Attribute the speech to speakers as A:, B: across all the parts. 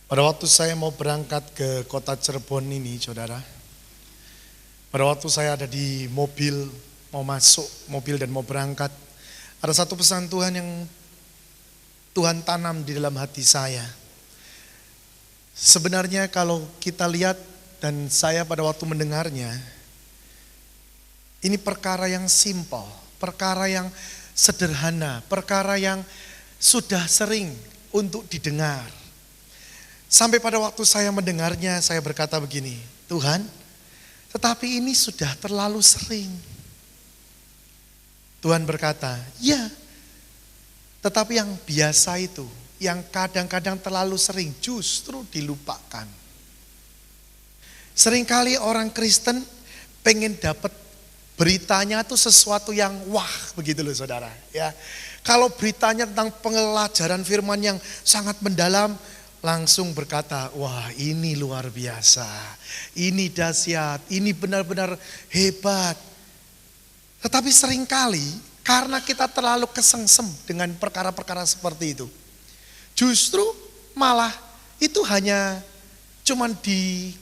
A: Pada waktu saya mau berangkat ke kota Cirebon ini, saudara. Pada waktu saya ada di mobil, mau masuk mobil dan mau berangkat. Ada satu pesan Tuhan yang Tuhan tanam di dalam hati saya. Sebenarnya kalau kita lihat dan saya pada waktu mendengarnya, ini perkara yang simpel, perkara yang sederhana, perkara yang sudah sering untuk didengar. Sampai pada waktu saya mendengarnya, saya berkata begini, Tuhan, tetapi ini sudah terlalu sering. Tuhan berkata, ya, tetapi yang biasa itu, yang kadang-kadang terlalu sering justru dilupakan. Seringkali orang Kristen pengen dapat beritanya itu sesuatu yang wah begitu loh saudara. Ya, kalau beritanya tentang pelajaran firman yang sangat mendalam, langsung berkata, wah ini luar biasa, ini dahsyat, ini benar-benar hebat. Tetapi seringkali karena kita terlalu kesengsem dengan perkara-perkara seperti itu, justru malah itu hanya cuman di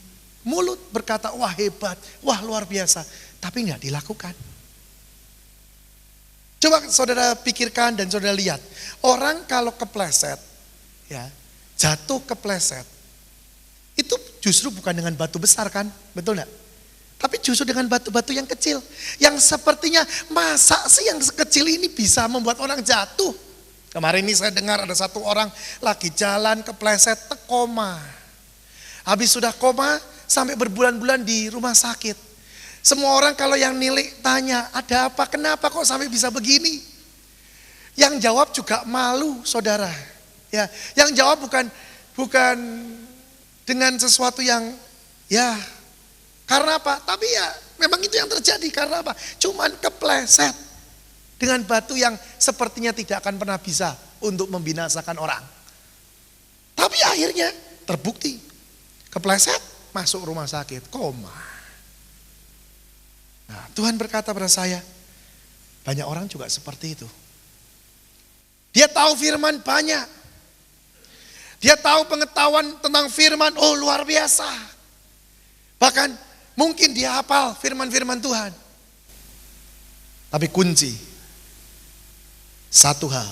A: mulut berkata, wah hebat, wah luar biasa, tapi nggak dilakukan. Coba saudara pikirkan dan saudara lihat, orang kalau kepleset, ya, jatuh kepleset, itu justru bukan dengan batu besar kan, betul enggak? Tapi justru dengan batu-batu yang kecil, yang sepertinya masa sih yang sekecil ini bisa membuat orang jatuh. Kemarin ini saya dengar ada satu orang lagi jalan kepleset koma. Habis sudah koma sampai berbulan-bulan di rumah sakit. Semua orang kalau yang nilik tanya, ada apa, kenapa kok sampai bisa begini? Yang jawab juga malu saudara. Ya, yang jawab bukan dengan sesuatu yang ya karena apa? Tapi ya memang itu yang terjadi karena apa? Cuman kepleset dengan batu yang sepertinya tidak akan pernah bisa untuk membinasakan orang. Tapi akhirnya terbukti kepleset masuk rumah sakit koma. Nah, Tuhan berkata pada saya, banyak orang juga seperti itu. Dia tahu firman banyak. Dia tahu pengetahuan tentang firman, oh luar biasa. Bahkan mungkin dia hafal firman-firman Tuhan. Tapi kunci, satu hal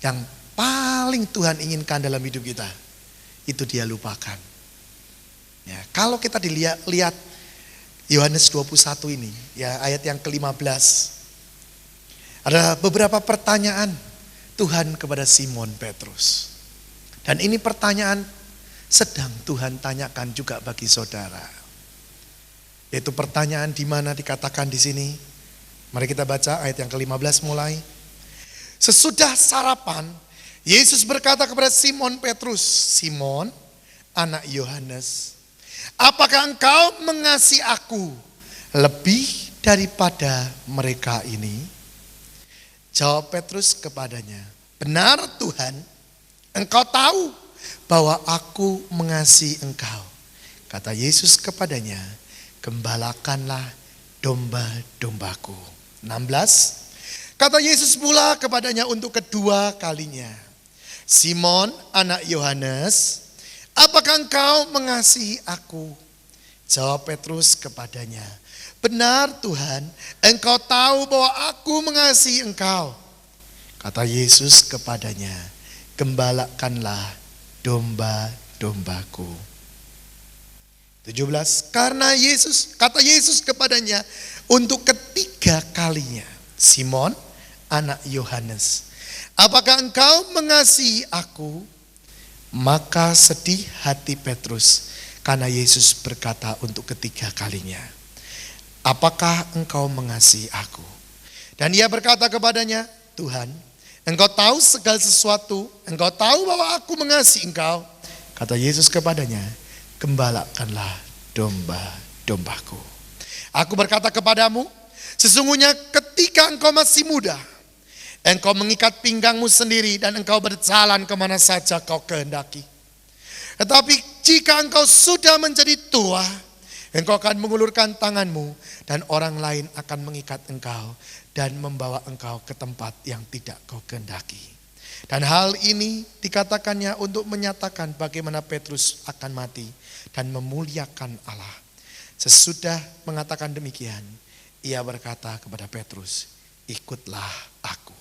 A: yang paling Tuhan inginkan dalam hidup kita, itu dia lupakan. Ya, kalau kita lihat Yohanes 21 ini, ya ayat yang ke-15. Ada beberapa pertanyaan Tuhan kepada Simon Petrus. Dan ini pertanyaan sedang Tuhan tanyakan juga bagi saudara. Yaitu pertanyaan di mana dikatakan di sini. Mari kita baca ayat yang ke-15 mulai. Sesudah sarapan, Yesus berkata kepada Simon Petrus, Simon, anak Yohanes, apakah engkau mengasihi aku lebih daripada mereka ini? Jawab Petrus kepadanya, benar Tuhan, Engkau tahu bahwa aku mengasihi engkau. Kata Yesus kepadanya, gembalakanlah domba-dombaku. 16. Kata Yesus pula kepadanya untuk kedua kalinya, Simon anak Yohanes, apakah engkau mengasihi aku? Jawab Petrus kepadanya, benar Tuhan, engkau tahu bahwa aku mengasihi engkau. Kata Yesus kepadanya, gembalakanlah domba-dombaku. 17. Karena kata Yesus kepadanya untuk ketiga kalinya, Simon, anak Yohanes, apakah engkau mengasihi aku? Maka sedih hati Petrus karena Yesus berkata untuk ketiga kalinya, apakah engkau mengasihi aku? Dan ia berkata kepadanya, Tuhan, Engkau tahu segala sesuatu, engkau tahu bahwa aku mengasihi engkau. Kata Yesus kepadanya, gembalakanlah domba-dombaku. Aku berkata kepadamu, sesungguhnya ketika engkau masih muda, engkau mengikat pinggangmu sendiri dan engkau berjalan kemana saja kau kehendaki. Tetapi jika engkau sudah menjadi tua, engkau akan mengulurkan tanganmu dan orang lain akan mengikat engkau dan membawa engkau ke tempat yang tidak kau kehendaki. Dan hal ini dikatakannya untuk menyatakan bagaimana Petrus akan mati dan memuliakan Allah. Sesudah mengatakan demikian, ia berkata kepada Petrus, ikutlah aku.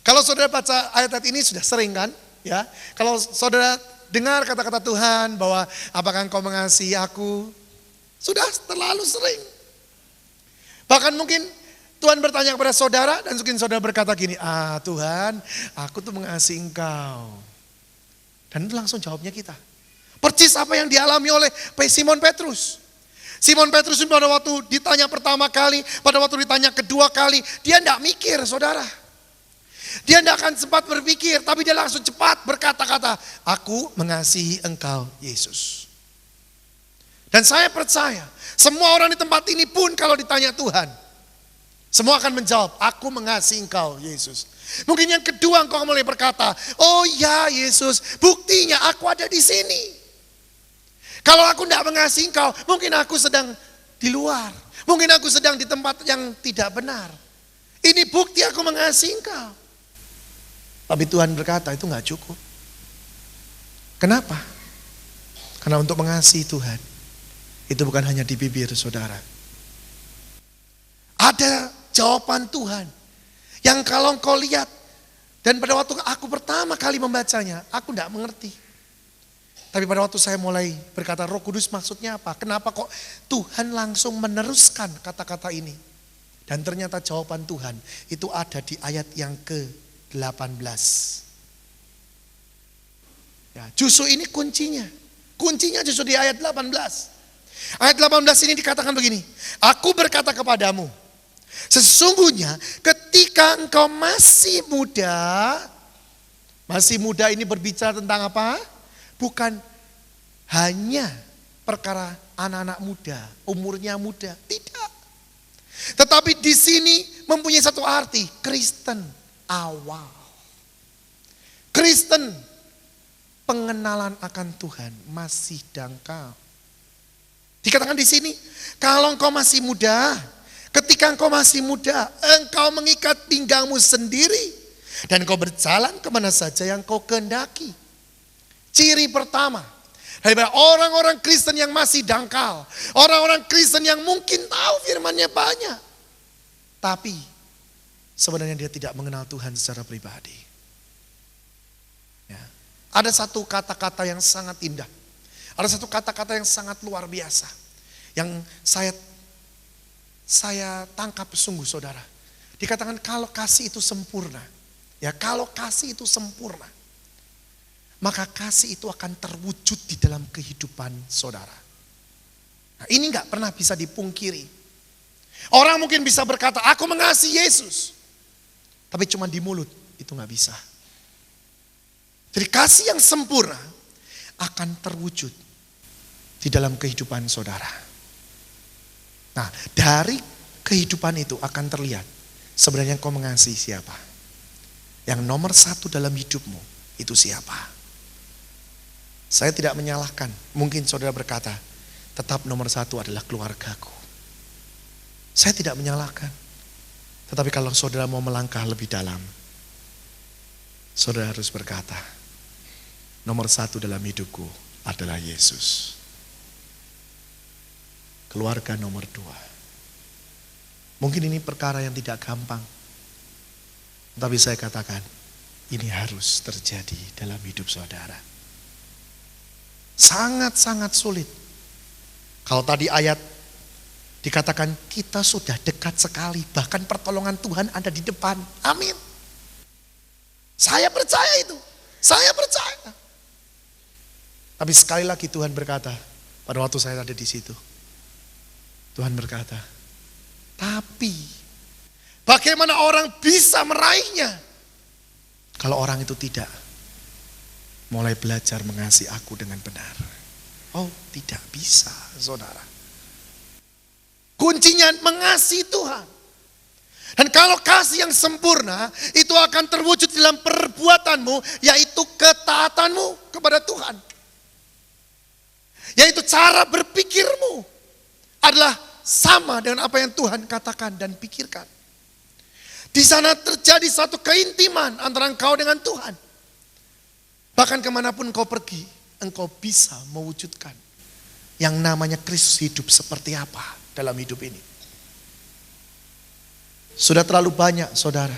A: Kalau saudara baca ayat ini sudah sering kan? Ya, kalau saudara dengar kata-kata Tuhan bahwa apakah engkau mengasihi aku, sudah terlalu sering. Bahkan mungkin Tuhan bertanya kepada saudara dan mungkin saudara berkata gini, Tuhan, aku tuh mengasihi engkau. Dan itu langsung jawabnya kita. Persis apa yang dialami oleh Simon Petrus. Simon Petrus pada waktu ditanya pertama kali, pada waktu ditanya kedua kali, dia tidak mikir saudara. Dia tidak akan sempat berpikir, tapi dia langsung cepat berkata-kata, aku mengasihi engkau Yesus. Dan saya percaya, semua orang di tempat ini pun kalau ditanya Tuhan, semua akan menjawab, aku mengasihi engkau Yesus. Mungkin yang kedua engkau mulai berkata, oh ya Yesus, buktinya aku ada di sini. Kalau aku tidak mengasihi engkau, mungkin aku sedang di luar. Mungkin aku sedang di tempat yang tidak benar. Ini bukti aku mengasihi engkau. Tapi Tuhan berkata itu gak cukup. Kenapa? Karena untuk mengasihi Tuhan, itu bukan hanya di bibir saudara. Ada jawaban Tuhan yang kalau engkau lihat, dan pada waktu aku pertama kali membacanya, aku tidak mengerti. Tapi pada waktu saya mulai berkata Roh Kudus maksudnya apa? Kenapa kok Tuhan langsung meneruskan kata-kata ini? Dan ternyata jawaban Tuhan itu ada di ayat yang ke-18. Ya, justru ini kuncinya. Kuncinya justru di ayat 18. Ayat 18 ini dikatakan begini, aku berkata kepadamu, sesungguhnya ketika engkau masih muda ini berbicara tentang apa? Bukan hanya perkara anak-anak muda, umurnya muda, tidak. Tetapi di sini mempunyai satu arti, Kristen awal. Kristen pengenalan akan Tuhan masih dangkal. Dikatakan di sini, kalau engkau masih muda, ketika engkau masih muda, engkau mengikat pinggangmu sendiri dan engkau berjalan kemana saja yang kau kehendaki. Ciri pertama daripada orang-orang Kristen yang masih dangkal, orang-orang Kristen yang mungkin tahu firman-Nya banyak, tapi sebenarnya dia tidak mengenal Tuhan secara pribadi. Ya. Ada satu kata-kata yang sangat indah, ada satu kata-kata yang sangat luar biasa, yang saya tangkap sungguh saudara. Dikatakan kalau kasih itu sempurna, ya kalau kasih itu sempurna, maka kasih itu akan terwujud di dalam kehidupan saudara. Nah, ini gak pernah bisa dipungkiri. Orang mungkin bisa berkata, aku mengasihi Yesus. Tapi cuma di mulut, itu gak bisa. Jadi kasih yang sempurna akan terwujud di dalam kehidupan saudara. Nah, dari kehidupan itu akan terlihat sebenarnya kau mengasihi siapa. Yang nomor satu dalam hidupmu itu siapa. Saya tidak menyalahkan, mungkin saudara berkata, tetap nomor satu adalah keluargaku. Saya tidak menyalahkan. Tetapi kalau saudara mau melangkah lebih dalam, saudara harus berkata, nomor satu dalam hidupku adalah Yesus. Keluarga nomor dua. Mungkin ini perkara yang tidak gampang. Tapi saya katakan, ini harus terjadi dalam hidup saudara. Sangat-sangat sulit. Kalau tadi ayat dikatakan kita sudah dekat sekali, bahkan pertolongan Tuhan ada di depan. Amin. Saya percaya itu. Saya percaya. Tapi sekali lagi Tuhan berkata, pada waktu saya ada di situ, Tuhan berkata, tapi bagaimana orang bisa meraihnya kalau orang itu tidak mulai belajar mengasihi aku dengan benar? Oh, tidak bisa, saudara. Kuncinya mengasihi Tuhan. Dan kalau kasih yang sempurna, itu akan terwujud dalam perbuatanmu, yaitu ketaatanmu kepada Tuhan. Yaitu cara berpikirmu adalah sama dengan apa yang Tuhan katakan dan pikirkan. Di sana terjadi satu keintiman antara engkau dengan Tuhan. Bahkan kemanapun engkau pergi, engkau bisa mewujudkan yang namanya Kristus hidup seperti apa dalam hidup ini. Sudah terlalu banyak saudara.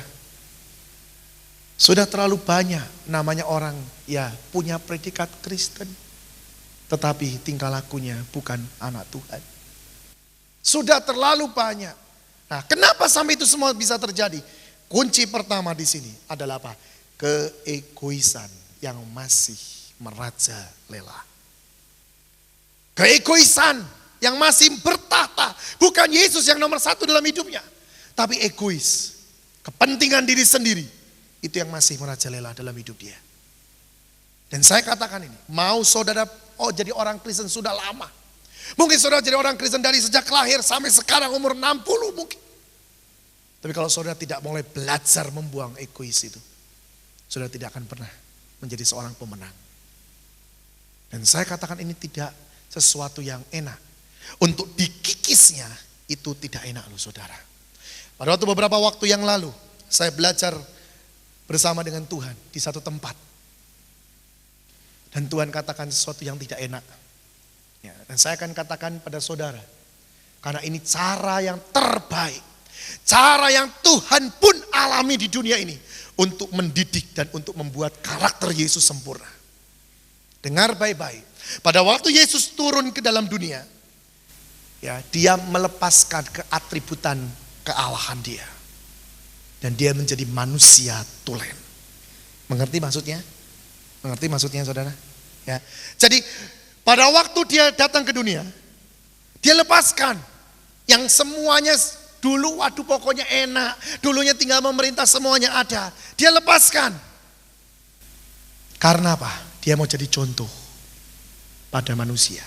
A: Sudah terlalu banyak namanya orang ya punya predikat Kristen. Tetapi tingkah lakunya bukan anak Tuhan. Sudah terlalu banyak. Nah, kenapa sampai itu semua bisa terjadi? Kunci pertama di sini adalah apa? Keegoisan yang masih merajalela. Keegoisan yang masih bertahta. Bukan Yesus yang nomor satu dalam hidupnya. Tapi egois. Kepentingan diri sendiri. Itu yang masih merajalela dalam hidup dia. Dan saya katakan ini. Mau saudara jadi orang Kristen sudah lama. Mungkin saudara jadi orang Kristen dari sejak lahir sampai sekarang umur 60 mungkin. Tapi kalau saudara tidak mulai belajar membuang egois itu, saudara tidak akan pernah menjadi seorang pemenang. Dan saya katakan ini tidak sesuatu yang enak. Untuk dikikisnya itu tidak enak loh saudara. Pada waktu beberapa waktu yang lalu, saya belajar bersama dengan Tuhan di satu tempat. Dan Tuhan katakan sesuatu yang tidak enak. Ya, dan saya akan katakan pada saudara, karena ini cara yang terbaik, cara yang Tuhan pun alami di dunia ini untuk mendidik dan untuk membuat karakter Yesus sempurna. Dengar baik-baik, pada waktu Yesus turun ke dalam dunia, ya, dia melepaskan keatributan kealahan dia, dan dia menjadi manusia tulen. Mengerti maksudnya? Mengerti maksudnya saudara? Ya. Jadi pada waktu dia datang ke dunia, dia lepaskan yang semuanya dulu waduh pokoknya enak, dulunya tinggal memerintah semuanya ada. Dia lepaskan. Karena apa? Dia mau jadi contoh pada manusia.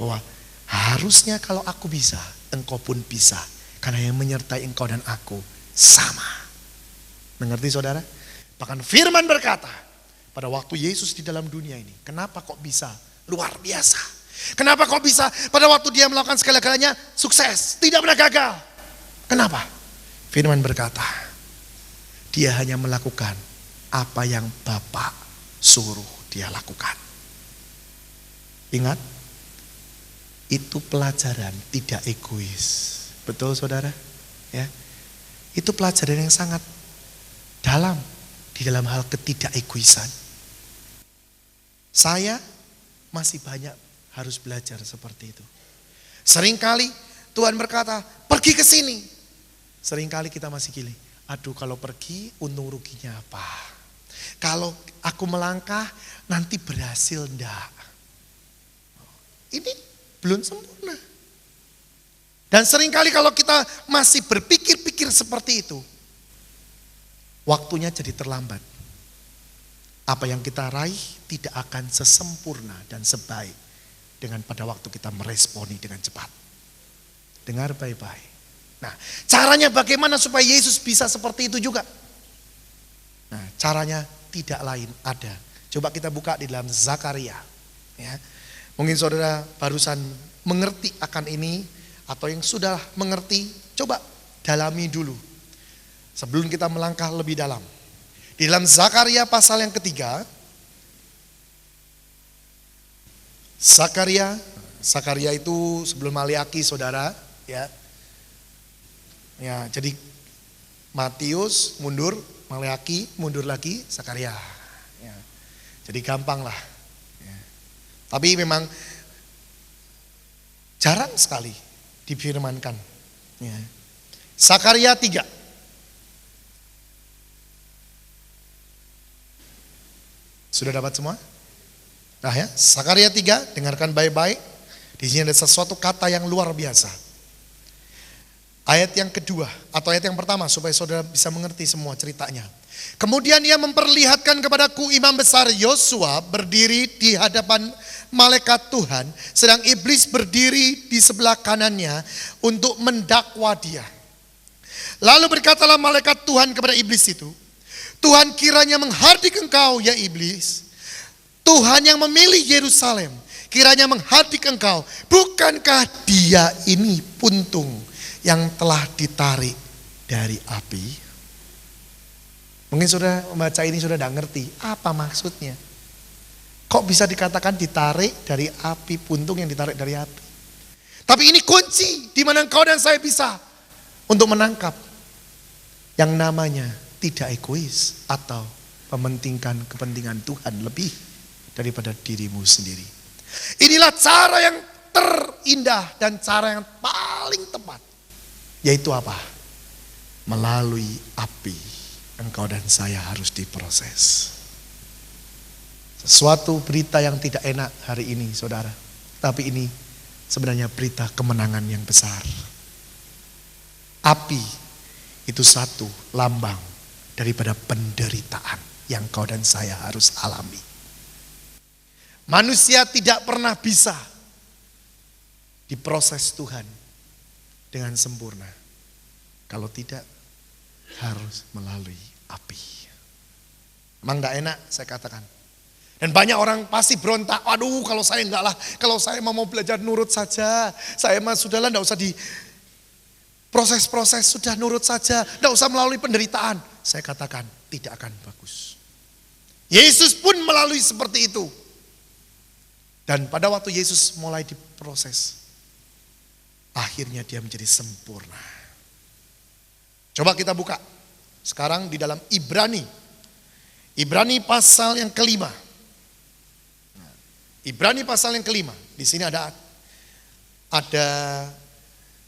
A: Bahwa harusnya kalau aku bisa, engkau pun bisa. Karena yang menyertai engkau dan aku sama. Mengerti saudara? Bahkan firman berkata, pada waktu Yesus di dalam dunia ini, kenapa kok bisa luar biasa? Kenapa kok bisa pada waktu dia melakukan segala-galanya sukses, tidak pernah gagal? Kenapa? Firman berkata, dia hanya melakukan apa yang Bapa suruh dia lakukan. Ingat, itu pelajaran tidak egois. Betul saudara? Ya. Itu pelajaran yang sangat dalam di dalam hal ketidakegoisan. Saya masih banyak harus belajar seperti itu. Seringkali Tuhan berkata, pergi ke sini. Seringkali kita masih gini, aduh kalau pergi untung ruginya apa? Kalau aku melangkah nanti berhasil enggak? Ini belum sempurna. Dan seringkali kalau kita masih berpikir-pikir seperti itu, waktunya jadi terlambat. Apa yang kita raih tidak akan sesempurna dan sebaik dengan pada waktu kita meresponi dengan cepat. Dengar baik-baik. Nah, caranya bagaimana supaya Yesus bisa seperti itu juga? Nah, caranya tidak lain ada. Coba kita buka di dalam Zakaria. Ya. Mungkin saudara barusan mengerti akan ini atau yang sudah mengerti, coba dalami dulu. Sebelum kita melangkah lebih dalam. Di dalam Zakaria pasal yang ketiga, Zakaria itu sebelum Maliaki saudara, ya. Ya, jadi Matius mundur, Maliaki mundur lagi, Zakaria. Ya. Jadi gampang lah. Ya. Tapi memang jarang sekali difirmankan. Ya. Zakaria 3. Sudah dapat semua? Nah ya, Zakaria 3, dengarkan baik-baik. Di sini ada sesuatu kata yang luar biasa. Ayat yang kedua atau ayat yang pertama supaya saudara bisa mengerti semua ceritanya. Kemudian ia memperlihatkan kepadaku imam besar Yosua berdiri di hadapan malaikat Tuhan, sedang iblis berdiri di sebelah kanannya untuk mendakwa dia. Lalu berkatalah malaikat Tuhan kepada iblis itu, Tuhan kiranya menghardik engkau ya iblis. Tuhan yang memilih Yerusalem kiranya menghardik engkau. Bukankah dia ini puntung yang telah ditarik dari api? Mungkin sudah membaca ini sudah tidak ngerti apa maksudnya. Kok bisa dikatakan ditarik dari api, puntung yang ditarik dari api. Tapi ini kunci di mana engkau dan saya bisa untuk menangkap yang namanya tidak egois atau mementingkan kepentingan Tuhan lebih daripada dirimu sendiri. Inilah cara yang terindah dan cara yang paling tepat. Yaitu apa? Melalui api engkau dan saya harus diproses. Sesuatu berita yang tidak enak hari ini saudara. Tapi ini sebenarnya berita kemenangan yang besar. Api itu satu lambang daripada penderitaan yang kau dan saya harus alami. Manusia tidak pernah bisa diproses Tuhan dengan sempurna. Kalau tidak harus melalui api. Memang tidak enak saya katakan. Dan banyak orang pasti berontak. Aduh kalau saya enggak lah. Kalau saya mau belajar nurut saja. Saya mah sudahlah enggak usah di proses-proses. Sudah nurut saja. Enggak usah melalui penderitaan. Saya katakan tidak akan bagus. Yesus pun melalui seperti itu. Dan pada waktu Yesus mulai diproses. Akhirnya dia menjadi sempurna. Coba kita buka. Sekarang di dalam Ibrani. Ibrani pasal yang kelima. Ibrani pasal yang kelima. Di sini ada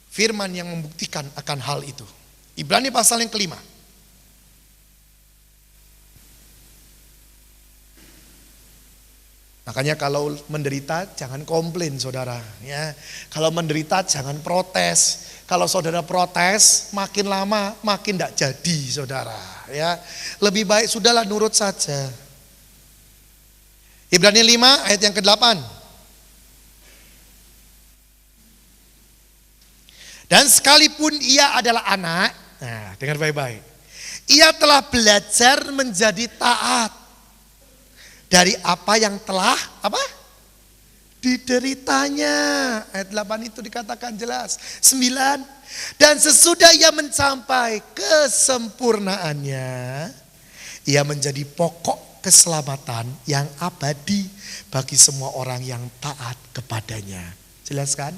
A: firman yang membuktikan akan hal itu. Ibrani pasal yang kelima. Makanya kalau menderita jangan komplain saudara. Ya, kalau menderita jangan protes. Kalau saudara protes makin lama makin tidak jadi saudara. Ya, lebih baik sudahlah nurut saja. Ibrani 5 ayat yang ke-8. Dan sekalipun ia adalah anak, nah dengar baik-baik. Ia telah belajar menjadi taat dari apa yang telah dideritanya. Ayat 8 itu dikatakan jelas. 9. Dan sesudah ia mencapai kesempurnaannya, ia menjadi pokok keselamatan yang abadi bagi semua orang yang taat kepadanya. Jelas kan?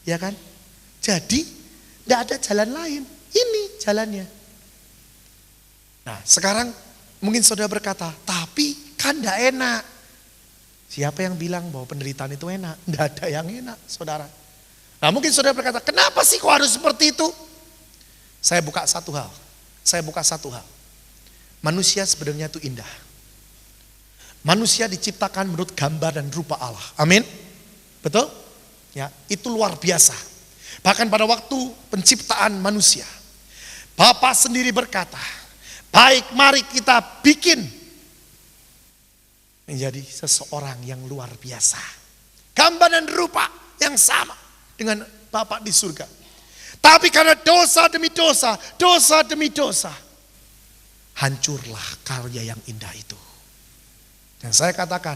A: Ya kan? Jadi tidak ada jalan lain. Ini jalannya. Nah sekarang mungkin saudara berkata, tapi kan tidak enak. Siapa yang bilang bahwa penderitaan itu enak? Tidak ada yang enak saudara. Nah mungkin saudara berkata, kenapa sih kok harus seperti itu? Saya buka satu hal. Manusia sebenarnya itu indah. Manusia diciptakan menurut gambar dan rupa Allah. Amin. Betul? Ya, itu luar biasa. Bahkan pada waktu penciptaan manusia, Bapa sendiri berkata, baik mari kita bikin menjadi seseorang yang luar biasa. Gambar dan rupa yang sama dengan Bapa di surga. Tapi karena dosa demi dosa, hancurlah karya yang indah itu. Dan saya katakan,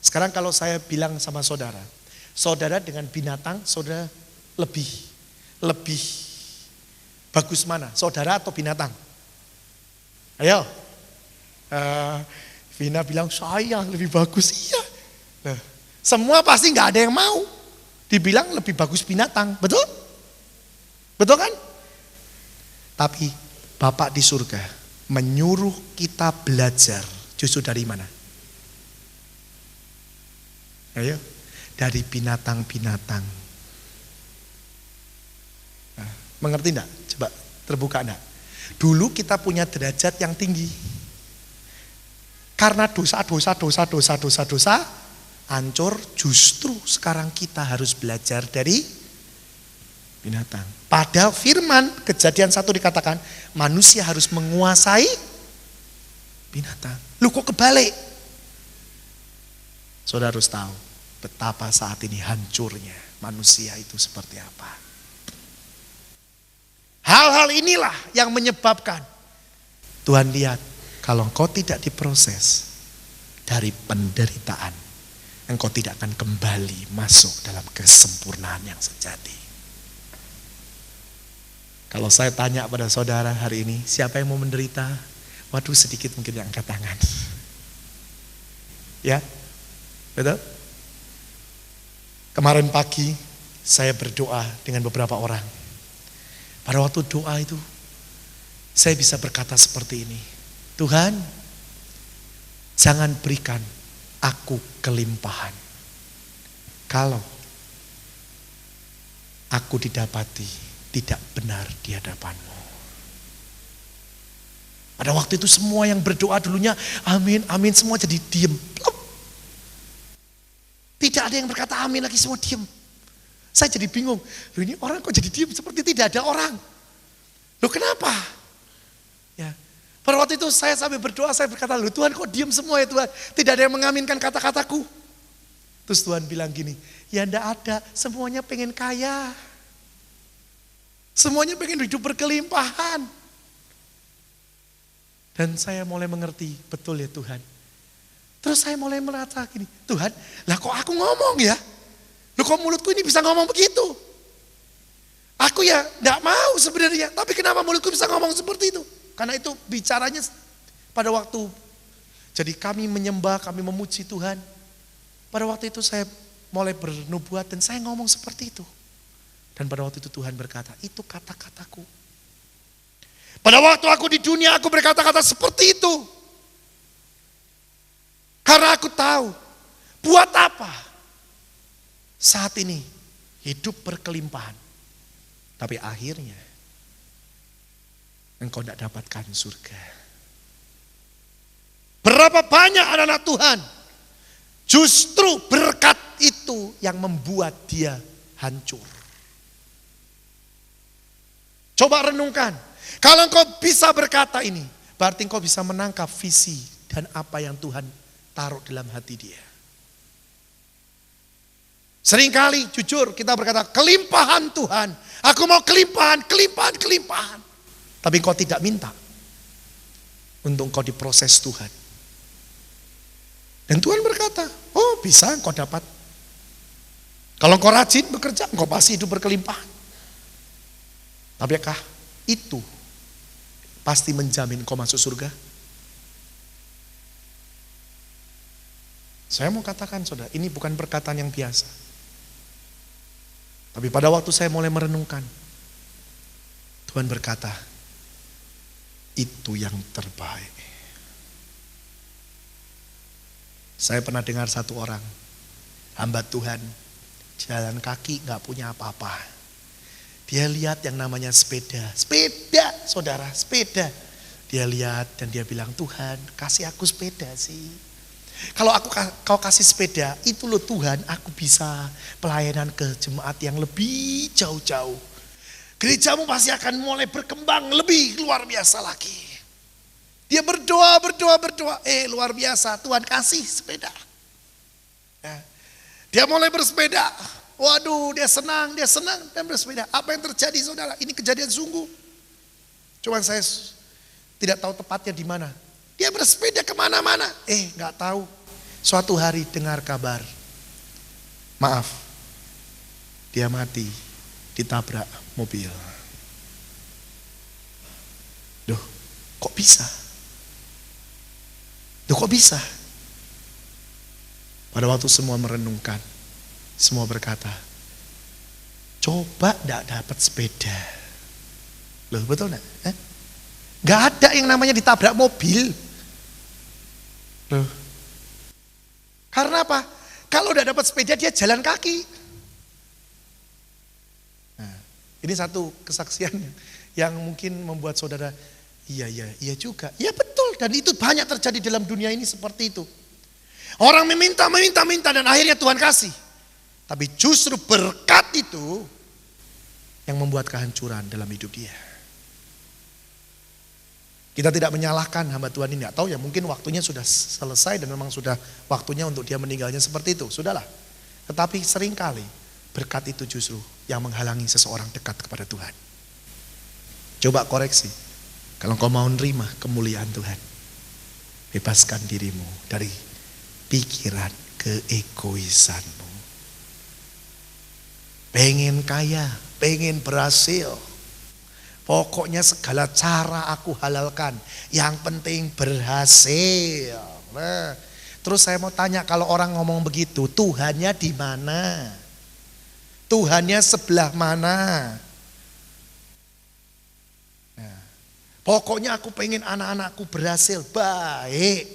A: sekarang kalau saya bilang sama saudara, saudara dengan binatang, saudara lebih bagus mana? Saudara atau binatang? Ayo. Vina bilang, saya lebih bagus. Iya. Nah, semua pasti gak ada yang mau. Dibilang lebih bagus binatang, betul? Betul kan? Tapi Bapak di surga menyuruh kita belajar justru dari mana? Ayo, dari binatang-binatang. Nah, mengerti enggak? Coba terbuka enggak? Dulu kita punya derajat yang tinggi. Karena dosa, hancur, justru sekarang kita harus belajar dari binatang. Pada firman Kejadian 1 dikatakan, manusia harus menguasai binatang. Lu kok kebalik? Saudara harus tahu betapa saat ini hancurnya manusia itu seperti apa. Hal-hal inilah yang menyebabkan Tuhan lihat, kalau engkau tidak diproses dari penderitaan, engkau tidak akan kembali masuk dalam kesempurnaan yang sejati. Kalau saya tanya pada saudara hari ini, siapa yang mau menderita? Waduh, sedikit mungkin yang angkat tangan. Ya, betul? Kemarin pagi saya berdoa dengan beberapa orang. Pada waktu doa itu, saya bisa berkata seperti ini. Tuhan, jangan berikan aku kelimpahan. Kalau aku didapati tidak benar di hadapan-Mu. Pada waktu itu semua yang berdoa dulunya amin, amin, semua jadi diem. Tidak ada yang berkata amin lagi, semua diem. Saya jadi bingung, loh ini orang kok jadi diem seperti tidak ada orang. Loh kenapa? Ya. Pada waktu itu saya sampai berdoa, saya berkata, loh Tuhan kok diem semua ya Tuhan. Tidak ada yang mengaminkan kata-kataku. Terus Tuhan bilang gini, ya enggak ada, semuanya pengen kaya. Semuanya pengen hidup berkelimpahan. Dan saya mulai mengerti, betul ya Tuhan. Terus saya mulai merasa gini, Tuhan, lah kok aku ngomong ya? Loh kok mulutku ini bisa ngomong begitu? Aku ya enggak mau sebenarnya, tapi kenapa mulutku bisa ngomong seperti itu? Karena itu bicaranya pada waktu, jadi kami menyembah, kami memuji Tuhan. Pada waktu itu saya mulai bernubuat dan saya ngomong seperti itu. Dan pada waktu itu Tuhan berkata, itu kata-kataku. Pada waktu aku di dunia aku berkata-kata seperti itu. Karena aku tahu, buat apa saat ini hidup berkelimpahan. Tapi akhirnya engkau tidak dapatkan surga. Berapa banyak anak-anak Tuhan, justru berkat itu yang membuat dia hancur. Coba renungkan, kalau engkau bisa berkata ini, berarti engkau bisa menangkap visi dan apa yang Tuhan taruh dalam hati dia. Seringkali jujur kita berkata, kelimpahan Tuhan, aku mau kelimpahan, kelimpahan, kelimpahan. Tapi engkau tidak minta untuk engkau diproses Tuhan. Dan Tuhan berkata, oh bisa engkau dapat. Kalau engkau rajin bekerja, engkau pasti hidup berkelimpahan. Tapi apakah itu pasti menjamin kau masuk surga? Saya mau katakan saudara, ini bukan perkataan yang biasa. Tapi pada waktu saya mulai merenungkan, Tuhan berkata, itu yang terbaik. Saya pernah dengar satu orang, hamba Tuhan, jalan kaki gak punya apa-apa. Dia lihat yang namanya sepeda, saudara, sepeda. Dia lihat dan dia bilang, Tuhan kasih aku sepeda sih. Kalau kau kasih sepeda, itu loh Tuhan, aku bisa pelayanan ke jemaat yang lebih jauh-jauh. Gerejamu pasti akan mulai berkembang lebih luar biasa lagi. Dia berdoa, luar biasa, Tuhan kasih sepeda. Ya. Dia mulai bersepeda. Waduh, dia senang dan bersepeda. Apa yang terjadi saudara? Ini kejadian sungguh. Cuman saya tidak tahu tepatnya di mana. Dia bersepeda kemana-mana. Nggak tahu. Suatu hari dengar kabar. Maaf, dia mati ditabrak mobil. Duh, kok bisa? Pada waktu semua merenungkan, semua berkata, coba gak dapat sepeda. Loh betul gak? Gak ada yang namanya ditabrak mobil. Loh. Karena apa? Kalau udah dapat sepeda dia jalan kaki. Nah, ini satu kesaksian yang mungkin membuat saudara, iya juga. Iya betul, dan itu banyak terjadi dalam dunia ini seperti itu. Orang meminta dan akhirnya Tuhan kasih. Tapi justru berkat itu yang membuat kehancuran dalam hidup dia. Kita tidak menyalahkan hamba Tuhan ini, nggak tahu ya, mungkin waktunya sudah selesai dan memang sudah waktunya untuk dia meninggalnya seperti itu, sudahlah. Tetapi seringkali berkat itu justru yang menghalangi seseorang dekat kepada Tuhan. Coba koreksi, kalau kau mau nerima kemuliaan Tuhan, bebaskan dirimu dari pikiran keegoisanmu. Pengen kaya, pengen berhasil, Pokoknya segala cara aku halalkan. Yang penting berhasil. Nah, terus saya mau tanya, kalau orang ngomong begitu, Tuhannya di mana? Tuhannya sebelah mana? Nah, pokoknya aku pengen anak-anakku berhasil. Baik.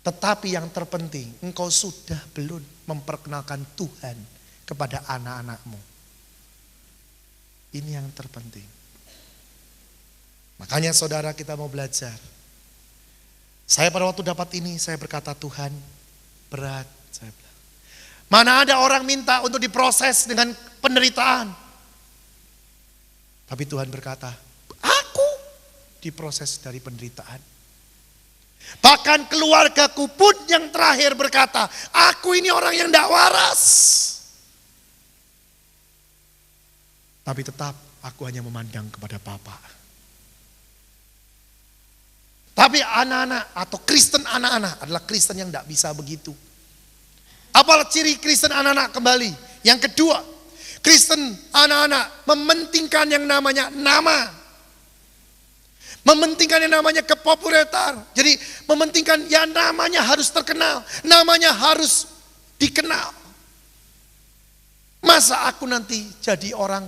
A: Tetapi yang terpenting, engkau sudah belum memperkenalkan Tuhan kepada anak-anakmu. Ini yang terpenting. Makanya saudara, kita mau belajar. Saya pada waktu dapat ini, saya berkata, Tuhan berat. Saya bilang, mana ada orang minta untuk diproses dengan penderitaan. Tapi Tuhan berkata, aku diproses dari penderitaan. Bahkan keluargaku pun yang terakhir berkata, aku ini orang yang tidak waras. Tapi tetap aku hanya memandang kepada Bapa. Tapi anak-anak atau Kristen anak-anak adalah Kristen yang tidak bisa begitu. Apa ciri Kristen anak-anak kembali? Yang kedua, Kristen anak-anak mementingkan yang namanya nama. Mementingkan yang namanya kepopuleran. Jadi mementingkan yang namanya harus terkenal. Namanya harus dikenal. Masa aku nanti jadi orang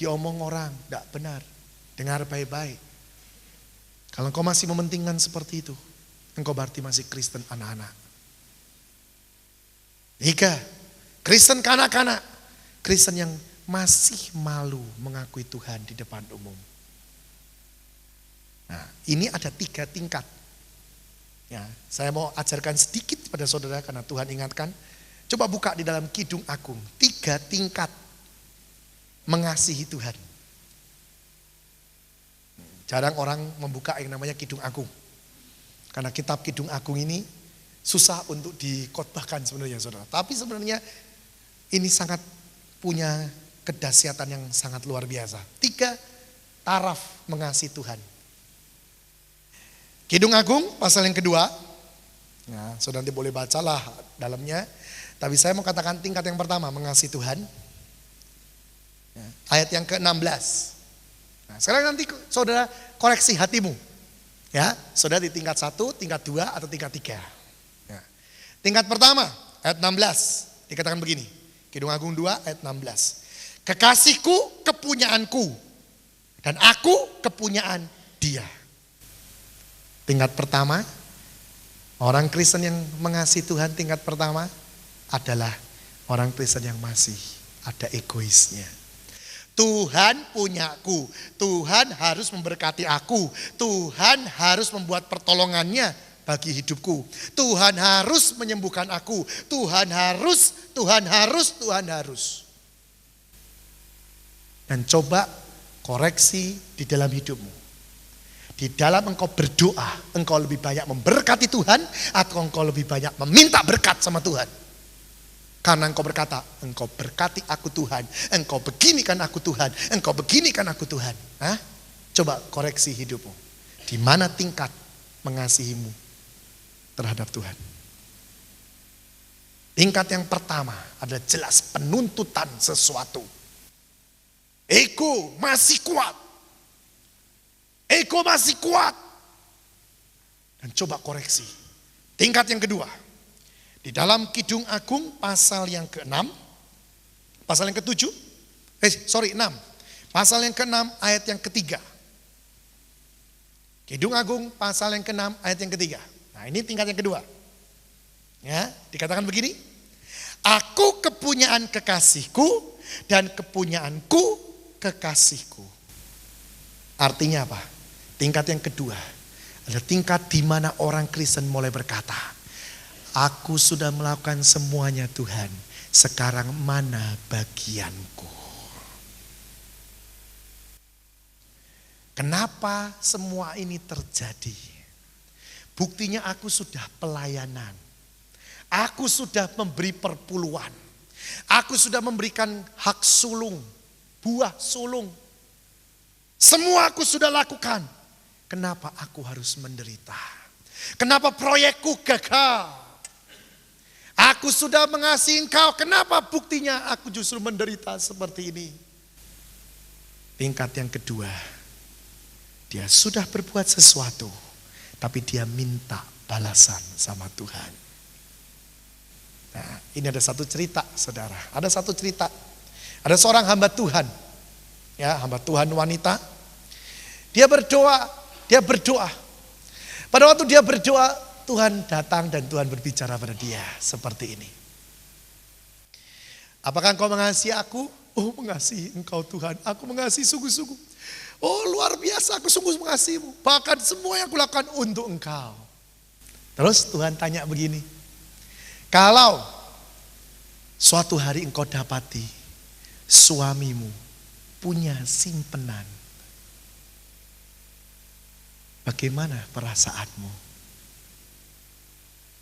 A: diomong orang, tidak benar. Dengar baik-baik. Kalau engkau masih mementingkan seperti itu, engkau berarti masih Kristen anak-anak. 3, Kristen kanak-kanak. Kristen yang masih malu mengakui Tuhan di depan umum. Nah, ini ada 3 tingkat. Ya, saya mau ajarkan sedikit pada saudara karena Tuhan ingatkan. Coba buka di dalam Kidung Agung. 3 tingkat mengasihi Tuhan. Jarang orang membuka yang namanya Kidung Agung. Karena kitab Kidung Agung ini susah untuk dikhotbahkan sebenarnya saudara. Tapi sebenarnya ini sangat punya kedahsyatan yang sangat luar biasa. 3 taraf mengasihi Tuhan. Kidung Agung pasal yang kedua. Nah, saudara nanti boleh bacalah dalamnya. Tapi saya mau katakan tingkat yang pertama mengasihi Tuhan. Ayat yang ke-16. Nah, sekarang nanti saudara koreksi hatimu. Ya, saudara di tingkat 1, tingkat 2, atau tingkat 3. Ya. Tingkat pertama, ayat 16. Dikatakan begini. Kidung Agung 2, ayat 16. Kekasihku kepunyaanku, dan aku kepunyaan dia. Tingkat pertama, orang Kristen yang mengasihi Tuhan tingkat pertama adalah orang Kristen yang masih ada egoisnya. Tuhan punyaku, Tuhan harus memberkati aku, Tuhan harus membuat pertolongannya bagi hidupku, Tuhan harus menyembuhkan aku, Tuhan harus. Dan coba koreksi di dalam hidupmu. Di dalam engkau berdoa, engkau lebih banyak memberkati Tuhan atau engkau lebih banyak meminta berkat sama Tuhan? Karena engkau berkata, engkau berkati aku Tuhan, engkau beginikan aku Tuhan, engkau beginikan aku Tuhan. Hah? Coba koreksi hidupmu. Di mana tingkat mengasihimu terhadap Tuhan? Tingkat yang pertama adalah jelas penuntutan sesuatu. Ego masih kuat. Ego masih kuat. Dan coba koreksi. Tingkat yang kedua. Di dalam Kidung Agung pasal yang ke-6, pasal yang ke-7, 6. Pasal yang ke-6 ayat yang ke-3. Kidung Agung pasal yang ke-6 ayat yang ke-3. Nah, ini tingkat yang kedua. Ya, dikatakan begini. Aku kepunyaan kekasihku dan kepunyaanku kekasihku. Artinya apa? Tingkat yang kedua adalah tingkat di mana orang Kristen mulai berkata, aku sudah melakukan semuanya Tuhan, sekarang mana bagianku? Kenapa semua ini terjadi? Buktinya aku sudah pelayanan. Aku sudah memberi perpuluhan. Aku sudah memberikan hak sulung, buah sulung. Semua aku sudah lakukan. Kenapa aku harus menderita? Kenapa proyekku gagal? Aku sudah mengasihi engkau, kenapa buktinya aku justru menderita seperti ini? Tingkat yang kedua, dia sudah berbuat sesuatu, tapi dia minta balasan sama Tuhan. Nah, ini ada satu cerita, saudara. Ada satu cerita. Ada seorang hamba Tuhan, ya, hamba Tuhan wanita. Dia berdoa. Pada waktu dia berdoa, Tuhan datang dan Tuhan berbicara pada dia seperti ini. Apakah engkau mengasihi aku? Oh, mengasihi engkau Tuhan. Aku mengasihi sungguh-sungguh. Oh, luar biasa, aku sungguh mengasihimu. Bahkan semua yang kulakukan untuk engkau. Terus Tuhan tanya begini. Kalau suatu hari engkau dapati suamimu punya simpenan, bagaimana perasaanmu?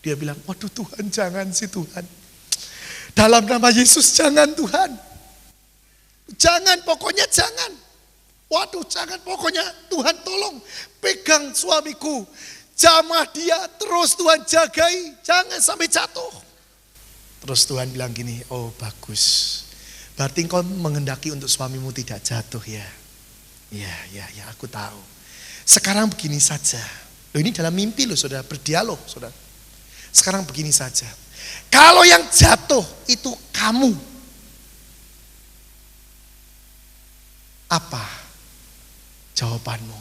A: Dia bilang, waduh Tuhan, jangan sih Tuhan. Dalam nama Yesus jangan Tuhan. Jangan, pokoknya jangan. Waduh, jangan, pokoknya Tuhan tolong pegang suamiku. Jamah dia, terus Tuhan jagai, jangan sampai jatuh. Terus Tuhan bilang gini, oh bagus. Berarti engkau menghendaki untuk suamimu tidak jatuh ya. Ya, aku tahu. Sekarang begini saja. Loh, ini dalam mimpi loh saudara, berdialog saudara. Sekarang begini saja. Kalau yang jatuh itu kamu, apa jawabanmu?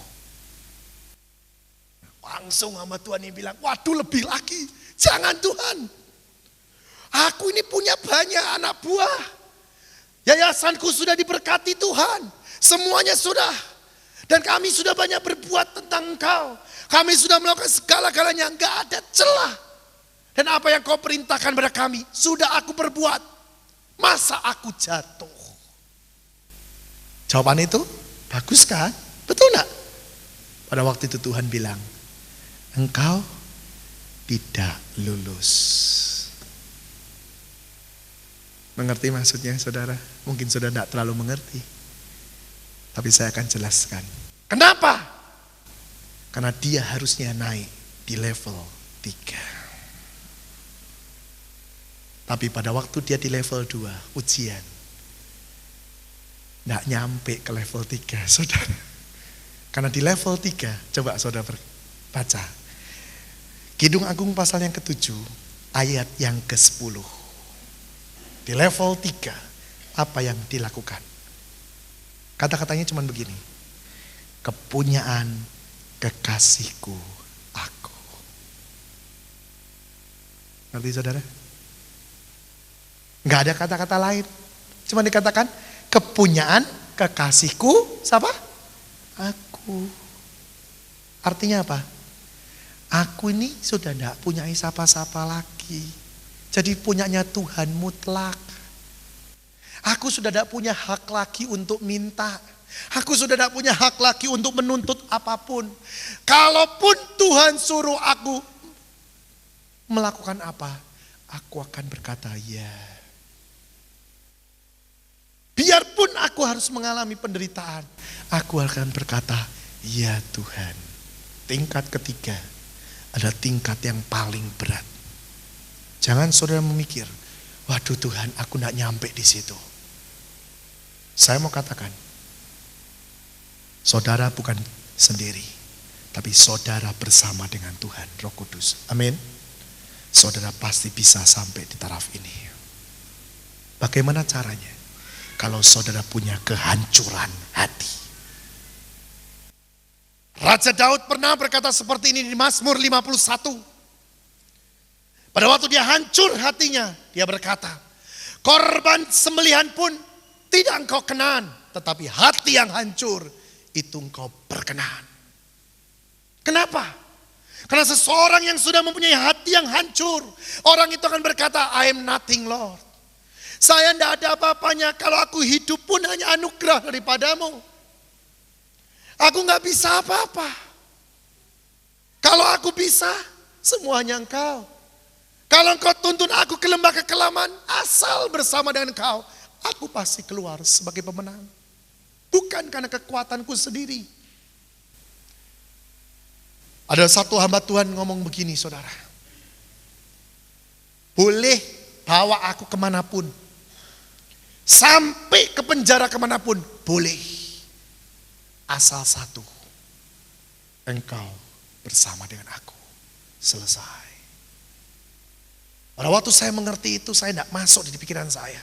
A: Langsung hamba Tuhan ini bilang, waduh lebih lagi, jangan Tuhan. Aku ini punya banyak anak buah. Yayasanku sudah diberkati Tuhan. Semuanya sudah. Dan kami sudah banyak berbuat tentang Engkau. Kami sudah melakukan segala-galanya, enggak ada celah. Dan apa yang kau perintahkan pada kami, sudah aku perbuat. Masa aku jatuh? Jawaban itu bagus kan? Betul enggak? Pada waktu itu Tuhan bilang, engkau tidak lulus. Mengerti maksudnya saudara? Mungkin saudara tidak terlalu mengerti. Tapi saya akan jelaskan. Kenapa? Karena dia harusnya naik di level 3. Tapi pada waktu dia di level 2, ujian. Tidak nyampe ke level 3, saudara. Karena di level 3, coba saudara baca. Kidung Agung pasal yang ke-7, ayat yang ke-10. Di level 3, apa yang dilakukan? Kata-katanya cuma begini. Kepunyaan kekasihku aku. Ngerti saudara? Enggak ada kata-kata lain. Cuma dikatakan kepunyaan kekasihku siapa? Aku. Artinya apa? Aku ini sudah tidak punya siapa-siapa lagi. Jadi punyanya Tuhan mutlak. Aku sudah tidak punya hak lagi untuk minta. Aku sudah tidak punya hak lagi untuk menuntut apapun. Kalaupun Tuhan suruh aku melakukan apa, aku akan berkata ya. Biarpun aku harus mengalami penderitaan, aku akan berkata, ya Tuhan. Tingkat ketiga, ada tingkat yang paling berat. Jangan saudara memikir, waduh Tuhan, aku tidak nyampe di situ. Saya mau katakan, saudara bukan sendiri, tapi saudara bersama dengan Tuhan, Roh Kudus. Amin. Saudara pasti bisa sampai di taraf ini. Bagaimana caranya? Kalau saudara punya kehancuran hati. Raja Daud pernah berkata seperti ini di Mazmur 51. Pada waktu dia hancur hatinya, dia berkata, korban sembelihan pun tidak engkau kenan, tetapi hati yang hancur itu engkau berkenan. Kenapa? Karena seseorang yang sudah mempunyai hati yang hancur, orang itu akan berkata, I am nothing Lord. Saya tidak ada apa-apanya, kalau aku hidup pun hanya anugerah daripadamu. Aku nggak bisa apa-apa. Kalau aku bisa, semuanya engkau. Kalau engkau tuntun aku ke lembah kekelaman, asal bersama dengan engkau, aku pasti keluar sebagai pemenang. Bukan karena kekuatanku sendiri. Ada satu hamba Tuhan ngomong begini saudara. Boleh bawa aku kemanapun. Sampai ke penjara kemanapun, boleh. asal satu, engkau bersama dengan aku. Selesai. Pada waktu saya mengerti itu, saya tidak masuk di pikiran saya.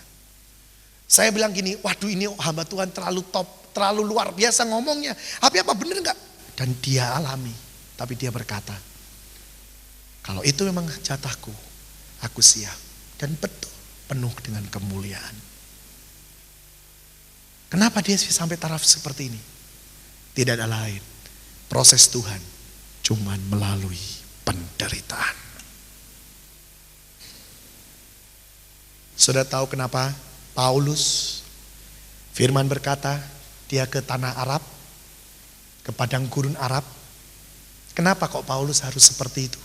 A: Saya bilang gini, waduh ini hamba Tuhan terlalu top, terlalu luar biasa ngomongnya. Tapi apa benar enggak? Dan dia alami. Tapi dia berkata, kalau itu memang jatahku, aku siap. Dan betul, penuh dengan kemuliaan. Kenapa dia sampai taraf seperti ini? Tidak ada lain. Proses Tuhan cuman melalui penderitaan. Sudah tahu kenapa Paulus, firman berkata, dia ke tanah Arab, ke padang gurun Arab. Kenapa kok Paulus harus seperti itu?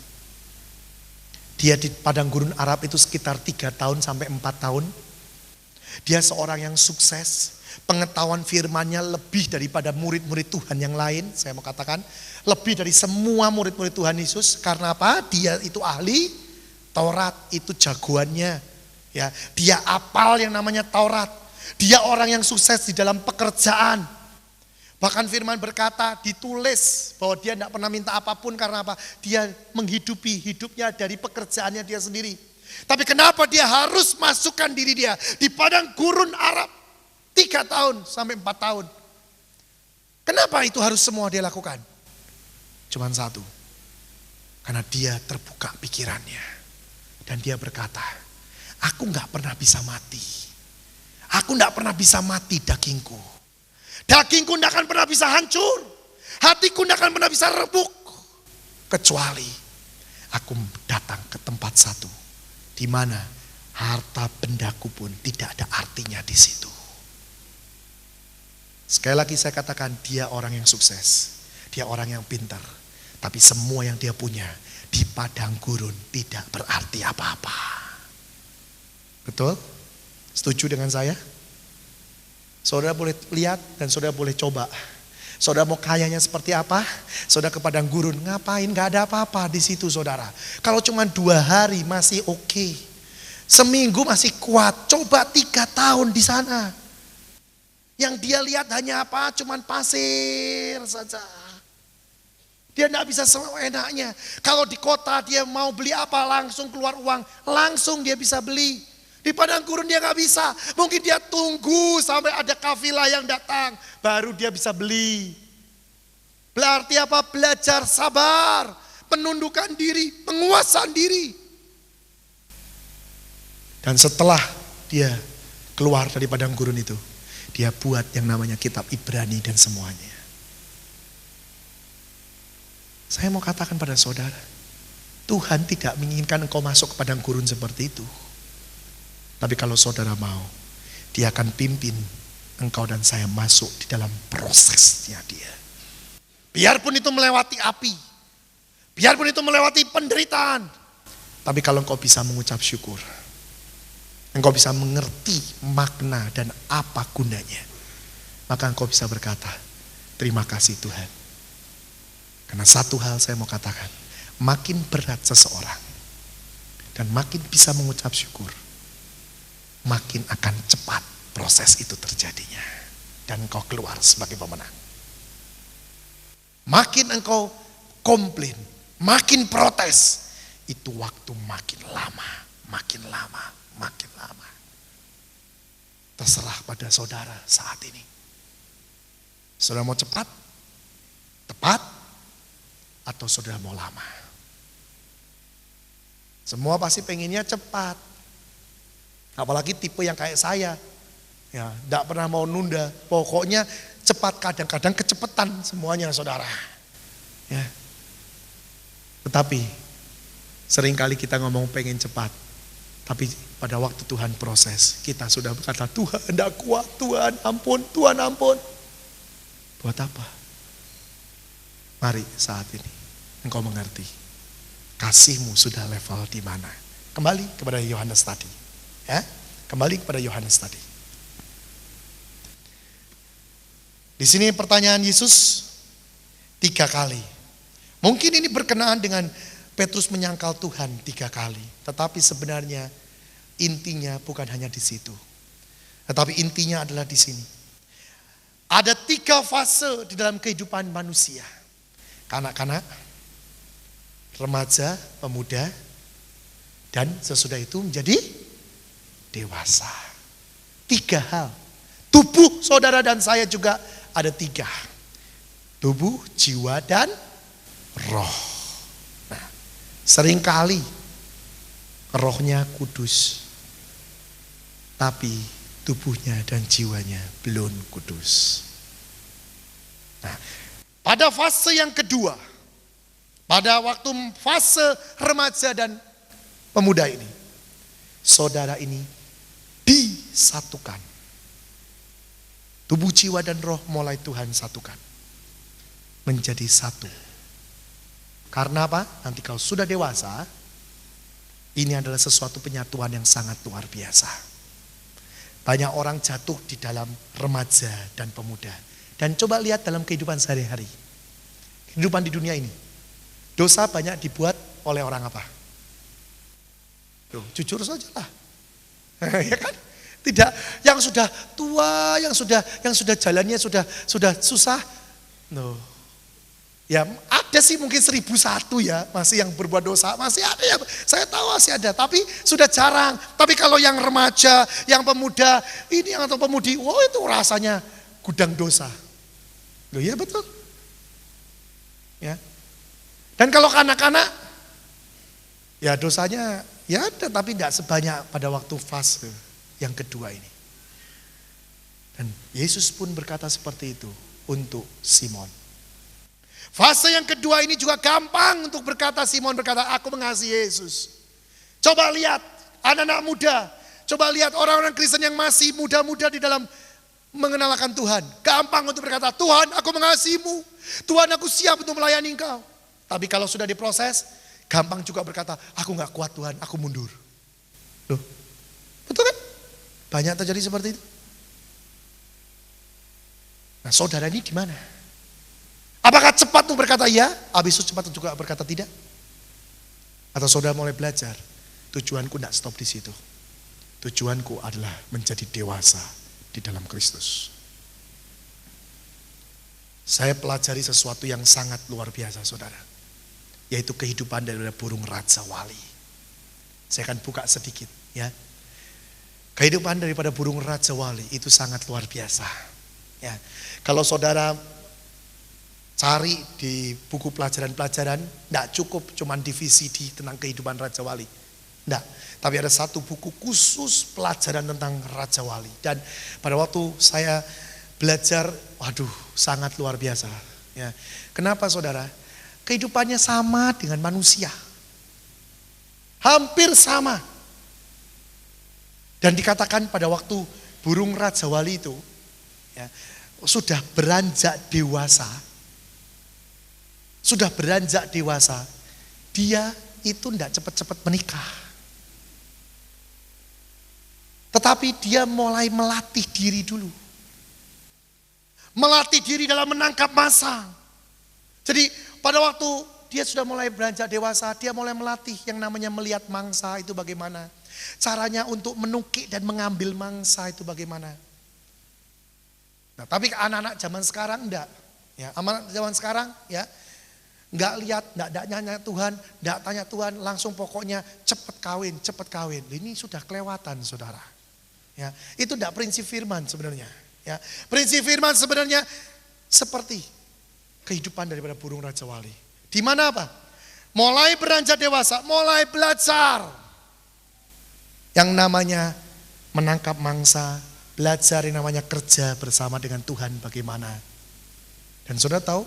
A: Dia di padang gurun Arab itu sekitar 3 tahun sampai 4 tahun. Dia seorang yang sukses. Pengetahuan firman-Nya lebih daripada murid-murid Tuhan yang lain. Saya mau katakan, lebih dari semua murid-murid Tuhan Yesus. Karena apa? Dia itu ahli Taurat, itu jagoannya. Ya, dia apal yang namanya Taurat. Dia orang yang sukses di dalam pekerjaan. Bahkan firman berkata, ditulis bahwa dia tidak pernah minta apapun karena apa? Dia menghidupi hidupnya dari pekerjaannya dia sendiri. Tapi kenapa dia harus masukkan diri dia di padang gurun Arab 3 tahun sampai 4 tahun? Kenapa itu harus semua dia lakukan? Cuman satu. Karena dia terbuka pikirannya. Dan dia berkata, aku gak pernah bisa mati. Aku gak pernah bisa mati dagingku. Dagingku tidak akan pernah bisa hancur. Hatiku tidak akan pernah bisa rebuk. Kecuali aku datang ke tempat satu. Di mana harta bendaku pun tidak ada artinya di situ. Sekali lagi saya katakan, dia orang yang sukses. Dia orang yang pintar. Tapi semua yang dia punya di padang gurun tidak berarti apa-apa. Betul? Setuju dengan saya? Saudara boleh lihat dan saudara boleh coba. Saudara mau kayanya seperti apa? Saudara ke padang gurun, ngapain? Gak ada apa-apa di situ saudara. Kalau cuma 2 hari masih oke. Seminggu masih kuat. Coba 3 tahun di sana. Yang dia lihat hanya apa? Cuman pasir saja. Dia tidak bisa seenaknya. Kalau di kota dia mau beli apa langsung keluar uang. Langsung dia bisa beli. Di padang gurun dia gak bisa. Mungkin dia tunggu sampai ada kafilah yang datang. Baru dia bisa beli. Berarti apa? Belajar sabar. Penundukan diri. Penguasaan diri. Dan setelah dia keluar dari padang gurun itu. Dia buat yang namanya kitab Ibrani dan semuanya. Saya mau katakan pada saudara. Tuhan tidak menginginkan engkau masuk ke padang gurun seperti itu. Tapi kalau saudara mau, dia akan pimpin engkau dan saya masuk di dalam prosesnya dia. Biarpun itu melewati api, biarpun itu melewati penderitaan. Tapi kalau engkau bisa mengucap syukur, engkau bisa mengerti makna dan apa gunanya, maka engkau bisa berkata, terima kasih Tuhan. Karena satu hal saya mau katakan, makin berat seseorang dan makin bisa mengucap syukur, makin akan cepat proses itu terjadinya. Dan engkau keluar sebagai pemenang. Makin engkau komplain, makin protes, itu waktu makin lama, makin lama, makin lama. Terserah pada saudara saat ini. Saudara mau cepat, tepat, atau saudara mau lama? Semua pasti pengennya cepat. Apalagi tipe yang kayak saya, ya, tidak pernah mau nunda. Pokoknya cepat, kadang-kadang kecepatan semuanya saudara. Ya. Tetapi seringkali kita ngomong pengen cepat, tapi pada waktu Tuhan proses, kita sudah berkata, Tuhan tidak kuat, Tuhan ampun, Tuhan ampun. Buat apa? Mari saat ini engkau mengerti, kasihmu sudah level di mana. Kembali kepada Yohanes tadi. Ya, kembali kepada Yohanes tadi. Di sini pertanyaan Yesus 3 kali. Mungkin ini berkenaan dengan Petrus menyangkal Tuhan 3 kali. Tetapi sebenarnya intinya bukan hanya di situ. Tetapi intinya adalah di sini. Ada 3 fase di dalam kehidupan manusia. Kanak-kanak, remaja, pemuda, dan sesudah itu menjadi dewasa. 3 hal. Tubuh saudara dan saya juga ada 3. Tubuh, jiwa, dan roh. Nah, seringkali rohnya kudus, tapi tubuhnya dan jiwanya belum kudus. Nah, pada fase yang kedua, pada waktu fase remaja dan pemuda ini, saudara ini disatukan. Tubuh, jiwa, dan roh mulai Tuhan satukan. Menjadi satu. Karena apa? Nanti kalau sudah dewasa, ini adalah sesuatu penyatuan yang sangat luar biasa. Banyak orang jatuh di dalam remaja dan pemuda. Dan coba lihat dalam kehidupan sehari-hari. Kehidupan di dunia ini. Dosa banyak dibuat oleh orang apa? Tuh, jujur saja lah. Ya kan? Tidak, yang sudah tua, yang sudah jalannya sudah susah. No. Ya ada sih mungkin 1001 ya, masih yang berbuat dosa, masih ada ya, saya tahu masih ada, tapi sudah jarang. Tapi kalau yang remaja, yang pemuda, ini yang atau pemudi, wow itu rasanya gudang dosa. Loh ya betul. Ya. Dan kalau kanak-kanak, ya dosanya ya ada, tapi tidak sebanyak pada waktu fase yang kedua ini. Dan Yesus pun berkata seperti itu untuk Simon. Fase yang kedua ini juga gampang untuk berkata, Simon berkata, aku mengasihi Yesus. Coba lihat anak-anak muda, coba lihat orang-orang Kristen yang masih muda-muda di dalam mengenalkan Tuhan. Gampang untuk berkata, Tuhan aku mengasihimu, Tuhan aku siap untuk melayani engkau. Tapi kalau sudah diproses, gampang juga berkata, aku gak kuat Tuhan, aku mundur. Loh, betul kan? Banyak terjadi seperti itu. Nah saudara ini di mana? Apakah cepat untuk berkata ya, habis itu cepat juga berkata tidak? Atau saudara mulai belajar, tujuanku tidak stop di situ. Tujuanku adalah menjadi dewasa di dalam Kristus. Saya pelajari sesuatu yang sangat luar biasa saudara. Yaitu kehidupan daripada burung Raja Wali. Saya akan buka sedikit ya. Kehidupan daripada burung Raja Wali itu sangat luar biasa. Ya, kalau saudara cari di buku pelajaran-pelajaran, tidak cukup cuman di VCD tentang kehidupan Raja Wali. Tidak, tapi ada satu buku khusus pelajaran tentang Raja Wali. Dan pada waktu saya belajar, waduh sangat luar biasa. Ya. Kenapa saudara? Kehidupannya sama dengan manusia. Hampir sama. Dan dikatakan pada waktu burung Raja Wali itu, ya, sudah beranjak dewasa, dia itu tidak cepat-cepat menikah. Tetapi dia mulai melatih diri dulu. Melatih diri dalam menangkap mangsa. Jadi pada waktu dia sudah mulai beranjak dewasa, dia mulai melatih yang namanya melihat mangsa itu bagaimana. Caranya untuk menukik dan mengambil mangsa itu bagaimana. Nah, tapi anak-anak zaman sekarang enggak. Ya, anak zaman sekarang ya enggak lihat, enggak nanya Tuhan, enggak tanya Tuhan, langsung pokoknya cepat kawin. Ini sudah kelewatan saudara. Ya, itu enggak prinsip firman sebenarnya. Ya, prinsip firman sebenarnya seperti kehidupan daripada burung Raja Wali. Di mana apa? Mulai beranjak dewasa, mulai belajar yang namanya menangkap mangsa, belajar yang namanya kerja bersama dengan Tuhan bagaimana. Dan saudara tahu,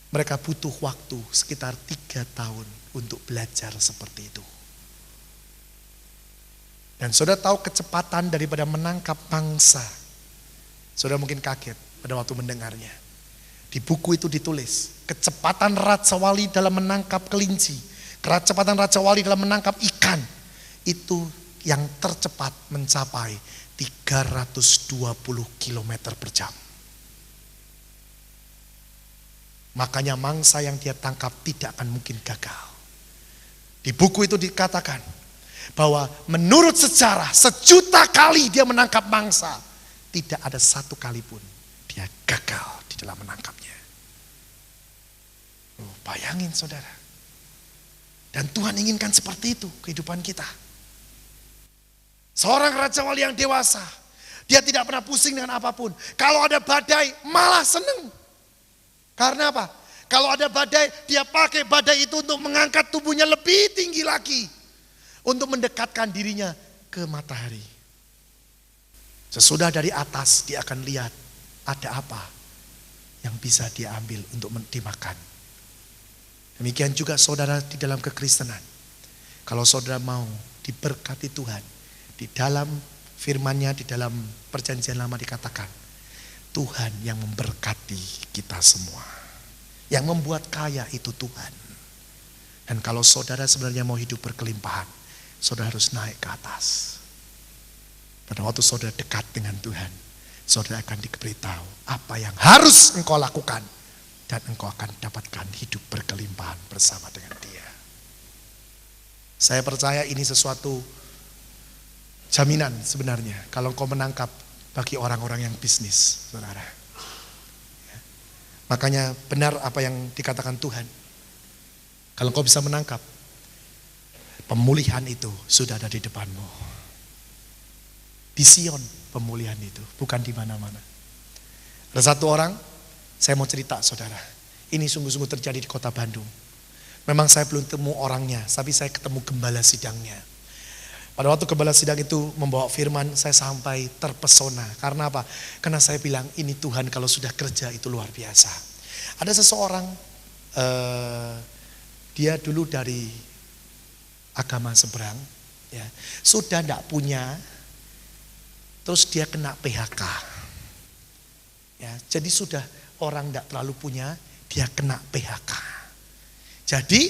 A: mereka butuh waktu sekitar 3 tahun untuk belajar seperti itu. Dan saudara tahu kecepatan daripada menangkap mangsa. Saudara mungkin kaget pada waktu mendengarnya. Di buku itu ditulis, kecepatan Raja Wali dalam menangkap kelinci, kecepatan Raja Wali dalam menangkap ikan, itu yang tercepat mencapai 320 km per jam. Makanya mangsa yang dia tangkap tidak akan mungkin gagal. Di buku itu dikatakan bahwa menurut sejarah 1.000.000 kali dia menangkap mangsa, tidak ada 1 kali pun dia gagal di dalam menangkapnya. Bayangin saudara. Dan Tuhan inginkan seperti itu kehidupan kita. Seorang Raja Wali yang dewasa, dia tidak pernah pusing dengan apapun. Kalau ada badai, malah seneng. Karena apa? Kalau ada badai, dia pakai badai itu untuk mengangkat tubuhnya lebih tinggi lagi. Untuk mendekatkan dirinya ke matahari. Sesudah dari atas, dia akan lihat ada apa yang bisa dia ambil untuk dimakan. Demikian juga saudara di dalam kekristenan. Kalau saudara mau diberkati Tuhan, di dalam firman-Nya, di dalam perjanjian lama dikatakan, Tuhan yang memberkati kita semua. Yang membuat kaya itu Tuhan. Dan kalau saudara sebenarnya mau hidup berkelimpahan, saudara harus naik ke atas. Pada waktu saudara dekat dengan Tuhan, saudara akan diberitahu apa yang harus engkau lakukan. Dan engkau akan dapatkan hidup berkelimpahan bersama dengan Dia. Saya percaya ini sesuatu jaminan sebenarnya. Kalau engkau menangkap bagi orang-orang yang bisnis, saudara. Ya. Makanya benar apa yang dikatakan Tuhan. Kalau engkau bisa menangkap, pemulihan itu sudah ada di depanmu. Di Sion pemulihan itu, bukan di mana-mana. Ada satu orang, saya mau cerita saudara, ini sungguh-sungguh terjadi di kota Bandung. Memang saya belum temu orangnya, tapi saya ketemu gembala sidangnya. Pada waktu gembala sidang itu membawa firman, saya sampai terpesona. Karena apa? Karena saya bilang, ini Tuhan kalau sudah kerja itu luar biasa. Ada seseorang, dia dulu dari agama seberang, ya, sudah tidak punya, terus dia kena PHK. Ya, jadi sudah orang tidak terlalu punya, dia kena PHK. Jadi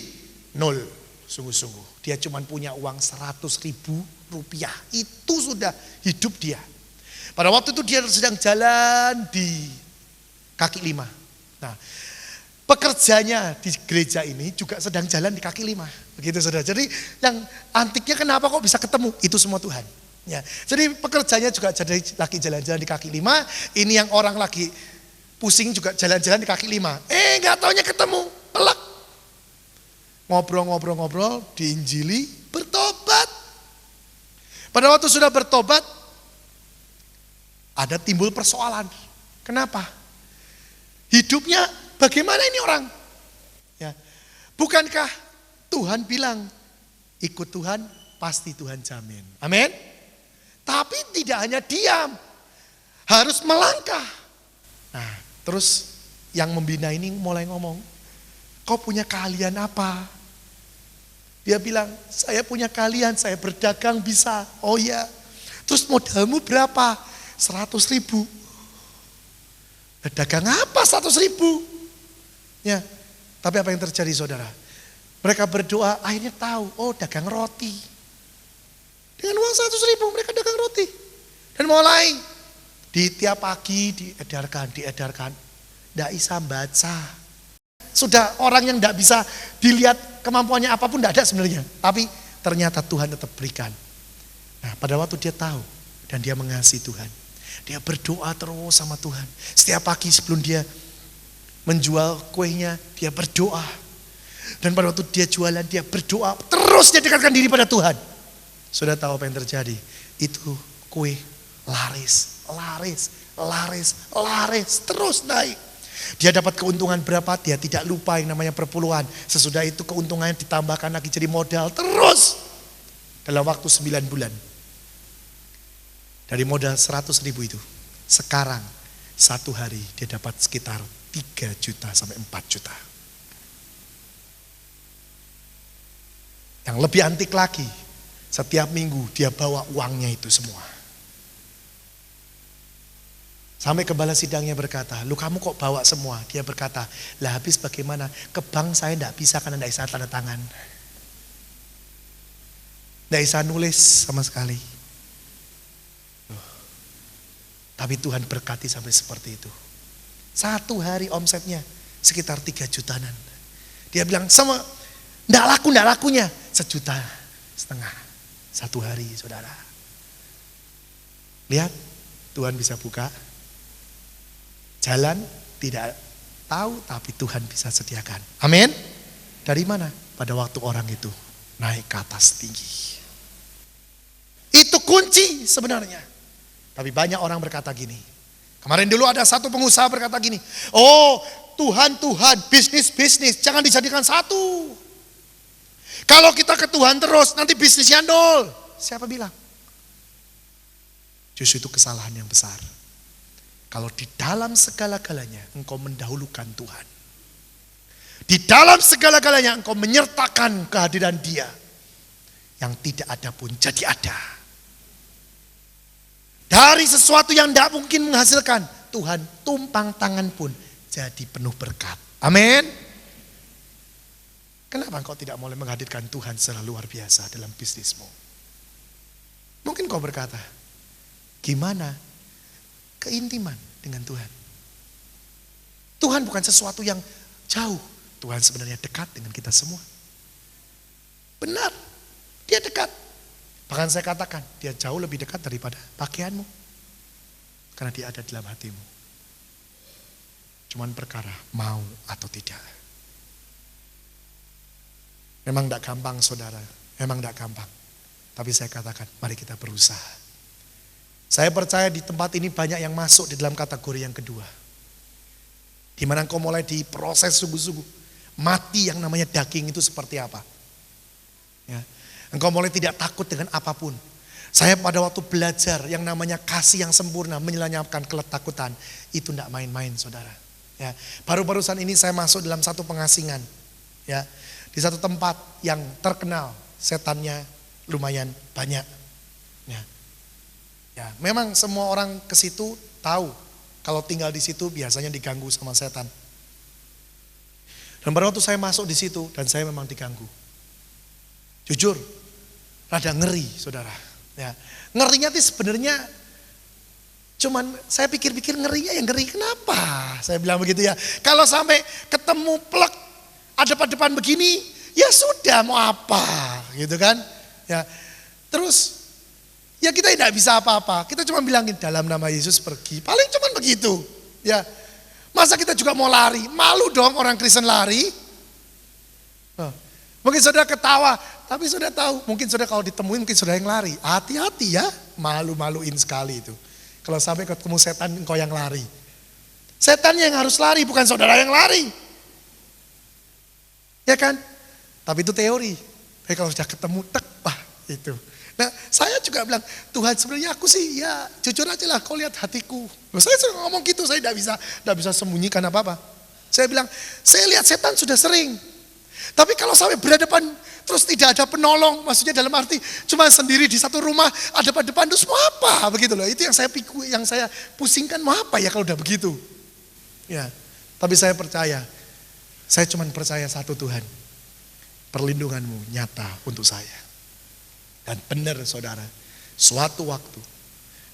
A: 0, sungguh-sungguh. Dia cuma punya uang 100.000 rupiah. Itu sudah hidup dia. Pada waktu itu dia sedang jalan di kaki 5. Nah, pekerjanya di gereja ini juga sedang jalan di kaki 5. Begitu saudara. Jadi yang antiknya kenapa kok bisa ketemu? Itu semua Tuhan. Ya, jadi pekerjanya juga jadi lagi jalan-jalan di kaki 5. Ini yang orang lagi pusing juga jalan-jalan di kaki 5. Gak taunya ketemu, pelak. Ngobrol-ngobrol, diinjili, bertobat. Pada waktu sudah bertobat, ada timbul persoalan. Kenapa? Hidupnya bagaimana ini orang? Ya, bukankah Tuhan bilang, ikut Tuhan, pasti Tuhan jamin. Amin. Tapi tidak hanya diam, harus melangkah. Nah, terus yang membina ini mulai ngomong, kau punya keahlian apa? Dia bilang, saya punya keahlian, saya berdagang bisa. Oh iya, terus modalmu berapa? 100.000. Dagang apa 100.000? Ya, tapi apa yang terjadi saudara? Mereka berdoa, akhirnya tahu, oh dagang roti. Dengan uang 100.000 mereka dagang roti. Dan mulai di tiap pagi diedarkan. Tidak bisa baca. Sudah orang yang tidak bisa dilihat kemampuannya apapun tidak ada sebenarnya. Tapi ternyata Tuhan tetap berikan. Nah, pada waktu dia tahu dan dia mengasihi Tuhan. Dia berdoa terus sama Tuhan. Setiap pagi sebelum dia menjual kuenya, dia berdoa. Dan pada waktu dia jualan, dia berdoa. Terus dia dekatkan diri pada Tuhan. Sudah tahu apa yang terjadi? Itu kue laris. Terus naik. Dia dapat keuntungan berapa? Dia tidak lupa yang namanya perpuluhan. Sesudah itu keuntungannya ditambahkan lagi jadi modal. Terus. Dalam waktu 9 bulan. Dari modal 100.000 itu. Sekarang 1 hari dia dapat sekitar 3 juta sampai 4 juta. Yang lebih antik lagi. Setiap minggu dia bawa uangnya itu semua. Sampai gembala sidangnya berkata, lu kamu kok bawa semua? Dia berkata, lah habis bagaimana? Ke bank saya tidak bisa karena tidak bisa tanda tangan. Tidak bisa nulis sama sekali. Tapi Tuhan berkati sampai seperti itu. 1 hari omsetnya sekitar 3 jutaan. Dia bilang, sama tidak lakunya 1,5 juta. 1 hari saudara. Lihat, Tuhan bisa buka Jalan tidak tahu, tapi Tuhan bisa sediakan. Amin. Dari mana? Pada waktu orang itu naik ke atas tinggi. Itu kunci sebenarnya. Tapi banyak orang berkata gini. Kemarin dulu ada satu pengusaha berkata gini. Oh Tuhan, bisnis, jangan dijadikan satu. Kalau kita ke Tuhan terus, nanti bisnisnya nol. Siapa bilang? Justru itu kesalahan yang besar. Kalau di dalam segala-galanya engkau mendahulukan Tuhan. Di dalam segala-galanya engkau menyertakan kehadiran Dia. Yang tidak ada pun jadi ada. Dari sesuatu yang tidak mungkin menghasilkan, Tuhan tumpang tangan pun jadi penuh berkat. Amin. Kenapa engkau tidak mulai menghadirkan Tuhan secara luar biasa dalam bisnismu? Mungkin kau berkata, gimana keintiman dengan Tuhan? Tuhan bukan sesuatu yang jauh. Tuhan sebenarnya dekat dengan kita semua. Benar, Dia dekat. Bahkan saya katakan, Dia jauh lebih dekat daripada pakaianmu. Karena Dia ada dalam hatimu. Cuman perkara mau atau tidak. Memang tidak gampang saudara, memang tidak gampang. Tapi saya katakan, mari kita berusaha. Saya percaya di tempat ini banyak yang masuk di dalam kategori yang kedua. Di mana engkau mulai diproses sungguh-sungguh. Mati yang namanya daging itu seperti apa. Ya. Engkau mulai tidak takut dengan apapun. Saya pada waktu belajar yang namanya kasih yang sempurna menyelamatkan ketakutan. Itu tidak main-main saudara. Ya. Baru-barusan ini saya masuk dalam satu pengasingan. Ya. Di satu tempat yang terkenal setannya lumayan banyak. Ya. Ya, memang semua orang ke situ tahu kalau tinggal di situ biasanya diganggu sama setan. Dan pada waktu saya masuk di situ dan saya memang diganggu. Jujur, rada ngeri saudara. Ya, ngerinya itu sebenarnya cuman saya pikir-pikir ngerinya yang ngeri kenapa? Saya bilang begitu ya. Kalau sampai ketemu plek ada depan begini, ya sudah mau apa gitu kan? Ya, terus ya kita tidak bisa apa-apa. Kita cuma bilangin dalam nama Yesus pergi. Paling cuma begitu. Ya. Masa kita juga mau lari? Malu dong orang Kristen lari. Mungkin saudara ketawa, tapi saudara tahu, mungkin saudara kalau ditemuin mungkin saudara yang lari. Hati-hati ya, malu-maluin sekali itu. Kalau sampai ketemu setan engkau yang lari. Setannya yang harus lari, bukan saudara yang lari. Ya kan? Tapi itu teori. Tapi kalau sudah ketemu, itu. Nah saya juga bilang, Tuhan sebenarnya aku sih ya jujur aja lah kau lihat hatiku. Saya sering ngomong gitu, saya tidak bisa sembunyikan apa-apa. Saya bilang, saya lihat setan sudah sering. Tapi kalau sampai berhadapan terus tidak ada penolong, maksudnya dalam arti cuma sendiri di satu rumah, ada depan terus mau apa? Begitu loh, itu yang saya pusingkan mau apa ya kalau udah begitu. Ya, tapi saya percaya, saya cuma percaya satu Tuhan. Perlindunganmu nyata untuk saya. Dan benar saudara, suatu waktu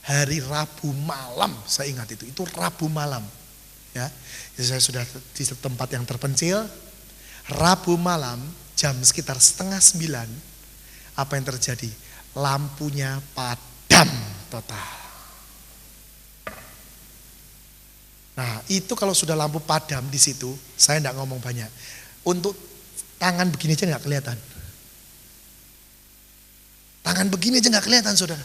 A: hari Rabu malam, saya ingat itu Rabu malam. Ya, saya sudah di tempat yang terpencil. Rabu malam jam sekitar 8:30, apa yang terjadi? Lampunya padam total. Nah itu kalau sudah lampu padam di situ, saya tidak ngomong banyak. Untuk tangan begini aja nggak kelihatan. Tangan begini aja gak kelihatan saudara.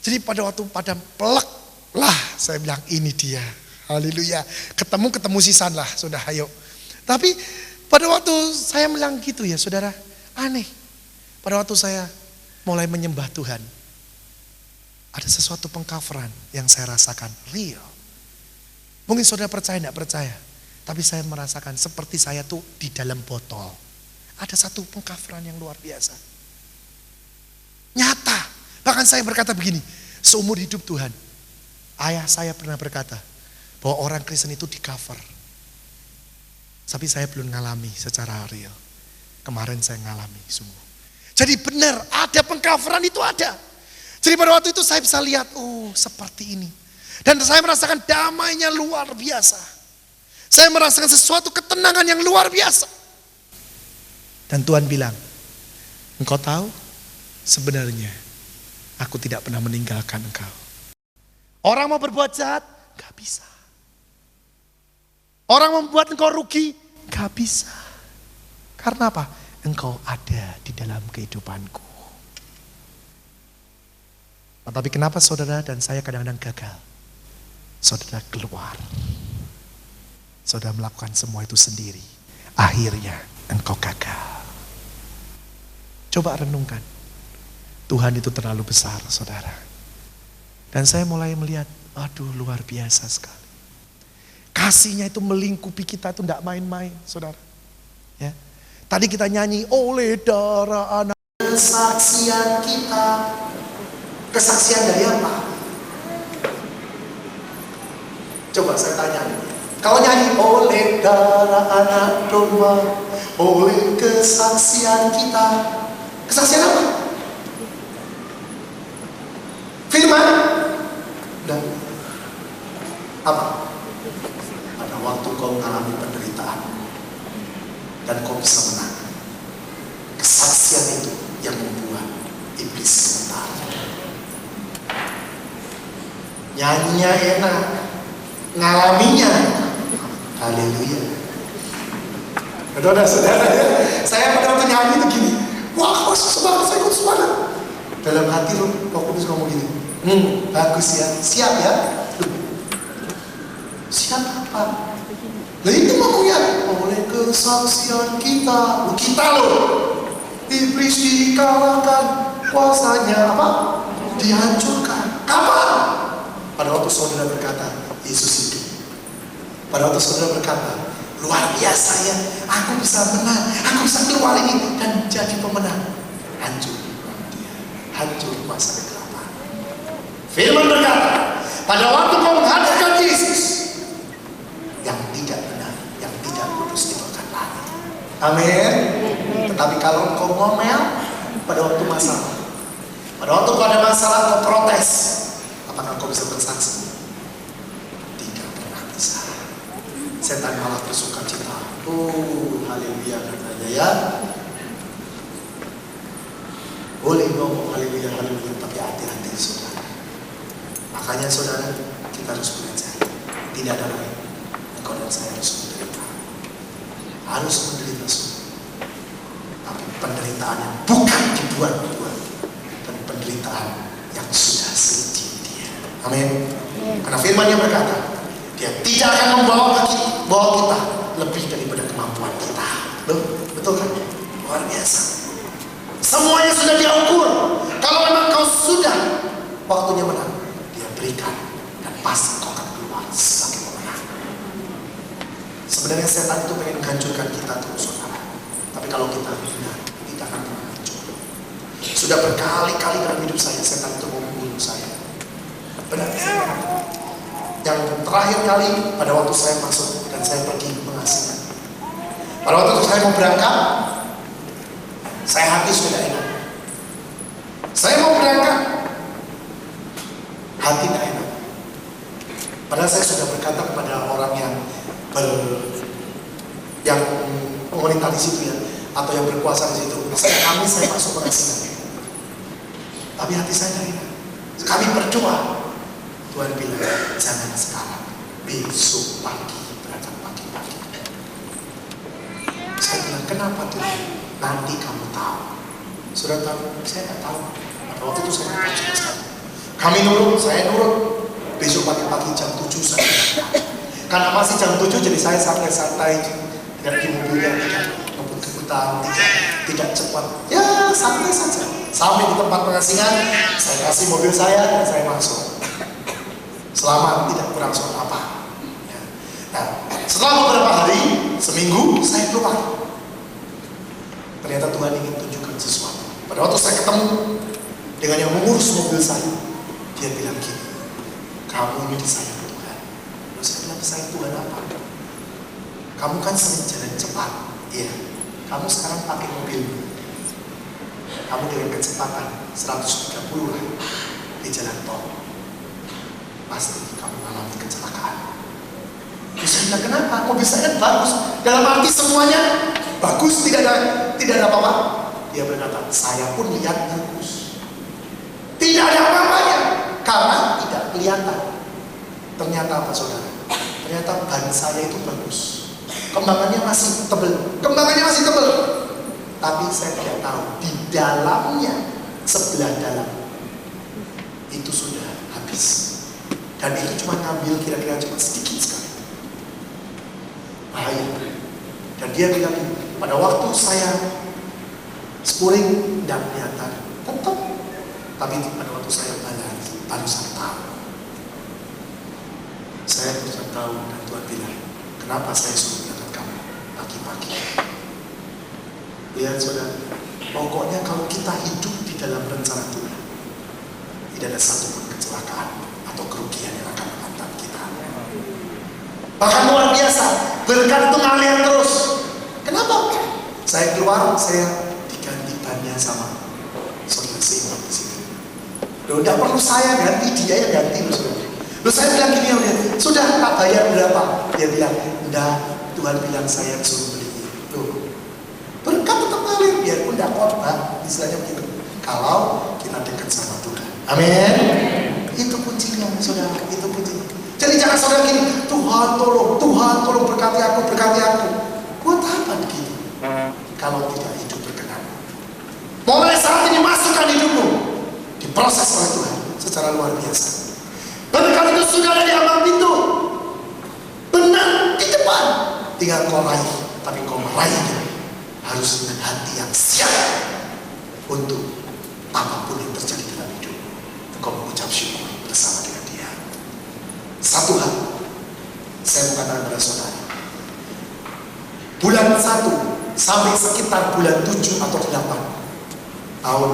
A: Jadi pada waktu padam pelek lah saya bilang ini dia. Haleluya. Ketemu sisan lah sudah ayo. Tapi pada waktu saya bilang gitu ya saudara. Aneh. Pada waktu saya mulai menyembah Tuhan. Ada sesuatu pengcoveran yang saya rasakan real. Mungkin saudara percaya gak percaya. Tapi saya merasakan seperti saya tuh di dalam botol. Ada satu pengcoveran yang luar biasa. Nyata. Bahkan saya berkata begini, seumur hidup Tuhan, ayah saya pernah berkata bahwa orang Kristen itu di cover. Tapi saya belum ngalami secara real. Kemarin saya ngalami sungguh. Jadi benar, ada pengcoveran itu ada. Jadi pada waktu itu saya bisa lihat, oh seperti ini. Dan saya merasakan damainya luar biasa. Saya merasakan sesuatu ketenangan yang luar biasa. Dan Tuhan bilang, engkau tahu? Sebenarnya aku tidak pernah meninggalkan engkau. Orang mau berbuat jahat, gak bisa. Orang membuat engkau rugi, gak bisa. Karena apa? Engkau ada di dalam kehidupanku. Tetapi kenapa saudara dan saya kadang-kadang gagal? Saudara keluar. Saudara melakukan semua itu sendiri. Akhirnya engkau gagal. Coba renungkan. Tuhan itu terlalu besar, saudara. Dan saya mulai melihat, aduh luar biasa sekali. Kasihnya itu melingkupi kita itu tidak main-main, saudara. Ya. Tadi kita nyanyi, oleh darah anak. Kesaksian kita. Kesaksian dari apa? Coba saya tanya. Kalau nyanyi, oleh darah anak domba, oleh kesaksian kita. Kesaksian apa? Firman? Dan apa? Pada waktu kau mengalami penderitaan dan kau bisa menang. Kesaksian itu yang membuat iblis sebentar. Nyanyinya enak, ngalaminya haleluya. Saudara, saya pada waktu nyanyi itu gini, wah semangat, saya ikut semangat. Dalam hati loh, Roh Kudus ngomong gini, bagus ya, siap ya. Siap apa? Lah itu ngomongnya, oleh kesaksian kita, kita loh. Iblis dikalahkan, kuasanya apa? Dihancurkan. Kapan? Pada waktu saudara berkata, Yesus hidup. Pada waktu saudara berkata, luar biasa ya, aku bisa menang, aku bisa keluar ini dan jadi pemenang. Hancur dia, hancur masa kegelapan. Firman berkata, pada waktu kau menghadirkan Yesus, yang tidak benar, yang tidak kudus itu akan lari. Amin. Tetapi kalau kau ngomel pada waktu masalah, pada waktu kau ada masalah kau protes, apakah kau bisa bersaksi? Tidak pernah bisa. Setan malah bersuka cita. Oh, haleluya katanya ya. Boleh ngomong haleluya, haleluya, tapi hati-hati saudara. Makanya saudara, kita harus belajar. Tidak ada lain. Engkau dan saya harus menderita. Harus menderita saudara. Tapi penderitaan yang bukan dibuat-buat. Dan penderitaan yang sudah seizin dia. Amin. Karena firman-Nya berkata, dia tidak akan membawa kita lebih daripada kemampuan kita. Loh, betul kan? Luar biasa. Semuanya sudah dia ukur. Kalau memang kau sudah waktunya menang, dia berikan dan pasti kau akan keluar sebagai pemenang. Sebenarnya setan itu pengen menghancurkan kita terus, saudara. Tapi kalau kita benar, kita akan pernah hancur. Sudah berkali-kali dalam hidup saya, setan itu mau membunuh saya. Benar. Yang terakhir kali pada waktu saya masuk dan saya pergi pengasingan. Pada waktu itu saya mau berangkat, saya hati sudah enak. Saya mau berangkat, hati tidak enak. Padahal saya sudah berkata kepada orang yang pemerintah di situ ya, atau yang berkuasa di situ, saya masuk pengasingan. Tapi hati saya tidak enak. Kami berdoa. Tuhan bilang, jangan sekarang, besok pagi, berangkat pagi-pagi. Saya bilang, kenapa Tuhan? Nanti kamu tahu. Sudah tahu? Saya tidak tahu. Pada waktu itu saya tidak tahu. Kami nurut, saya nurut. Besok pagi-pagi jam 7 saya. Karena masih jam 7, jadi saya santai-santai. Tidak di mobilnya, tidak ngebut-ngebutan, tidak cepat. Ya, santai saja. Sampai di tempat pengasingan, saya kasih mobil saya dan saya masuk. Selamat, tidak kurang soal apa. Nah, setelah beberapa hari, seminggu, saya keluar. Ternyata Tuhan ingin tunjukkan sesuatu. Pada waktu saya ketemu dengan yang mengurus mobil saya, dia bilang gini, kamu ini disayang Tuhan. Lalu saya bilang, disayang Tuhan apa? Kamu kan sering jalan cepat. Iya, kamu sekarang pakai mobil. Kamu dengan kecepatan 130 lah di jalan tol. Pasti kamu mengalami kecelakaan. Terus saya bilang, kenapa? Mobil saya bagus. Dalam arti semuanya bagus, tidak ada apa-apa. Dia berkata, saya pun lihat bagus. Tidak ada apa-apanya karena tidak kelihatan. Ternyata apa saudara? ternyata ban saya itu bagus, kembangannya masih tebal, tapi saya tidak tahu di dalamnya, sebelah dalam itu sudah habis, dan itu cuma ngambil kira-kira cuma sedikit sekali, bahaya. Dan dia bilang, pada waktu saya spuring tidak kelihatan, tetap, tapi pada waktu saya baru saya tahu. Saya baru tahu, dan Tuhan bilang, kenapa saya suruh lihat kamu pagi-pagi? Lihat saudara, pokoknya kalau kita hidup di dalam rencana Tuhan, tidak ada satupun kecelakaan atau kerugian yang akan menghantam kita. Bahkan luar biasa, berkat itu ngalir terus. Kenapa? Saya keluar, saya diganti bannya sama saudara Simon di sini. Loh, tidak perlu saya ganti, dia yang ganti loh saudara. Loh, saya bilang gini, sudah tak bayar berapa? Dia bilang, enggak, Tuhan bilang saya suruh beli. Loh, berkat tetap ngalir, biarpun tidak khotbah, istilahnya begitu. Kalau kita dekat sama Tuhan. Amin. Itu kuncinya saudara, itu kuncinya. Jadi jangan saudara gini, Tuhan tolong berkati aku. Buat apa begitu? Kalau tidak hidup berkenan. Mulai saat ini masukkan hidupmu, diproses oleh Tuhan secara luar biasa. Berkat itu sudah ada di ambang pintu, benar di depan, tinggal kau raih. Tapi kau meraihnya harus dengan hati yang siap untuk apapun yang terjadi dalam hidup. Kau mengucap syukur bersama dengan Dia. Satu hal saya mau katakan kepada saudara, bulan 1 sampai sekitar bulan 7 atau 8 tahun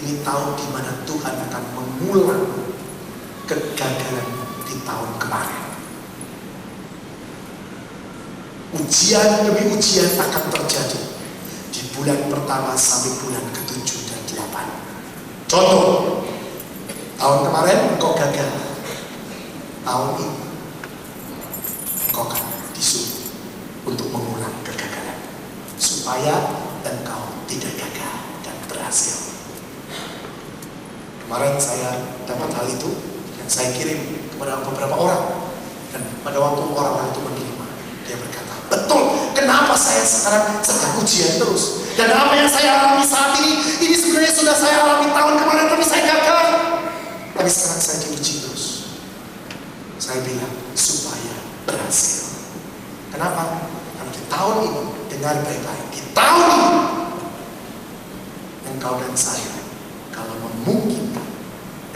A: ini tahun di mana Tuhan akan mengulang kegagalan di tahun kemarin. Ujian demi ujian akan terjadi di bulan pertama sampai bulan ke-7 dan 8. Contoh, tahun kemarin engkau gagal, tahun ini engkau akan disuruh untuk mengulang kegagalan supaya engkau tidak gagal dan berhasil. Kemarin saya dapat hal itu dan saya kirim kepada beberapa orang, dan pada waktu orang-orang itu menerima, dia berkata, betul, kenapa saya sekarang sedang ujian terus, dan apa yang saya alami saat ini sebenarnya sudah saya alami tahun kemarin, tapi saya gagal, tapi sekarang saya diuji terus. Saya bilang supaya berhasil. Kenapa? Karena di tahun ini, dengar baik-baik, di tahun ini engkau dan saya, kalau memungkinkan,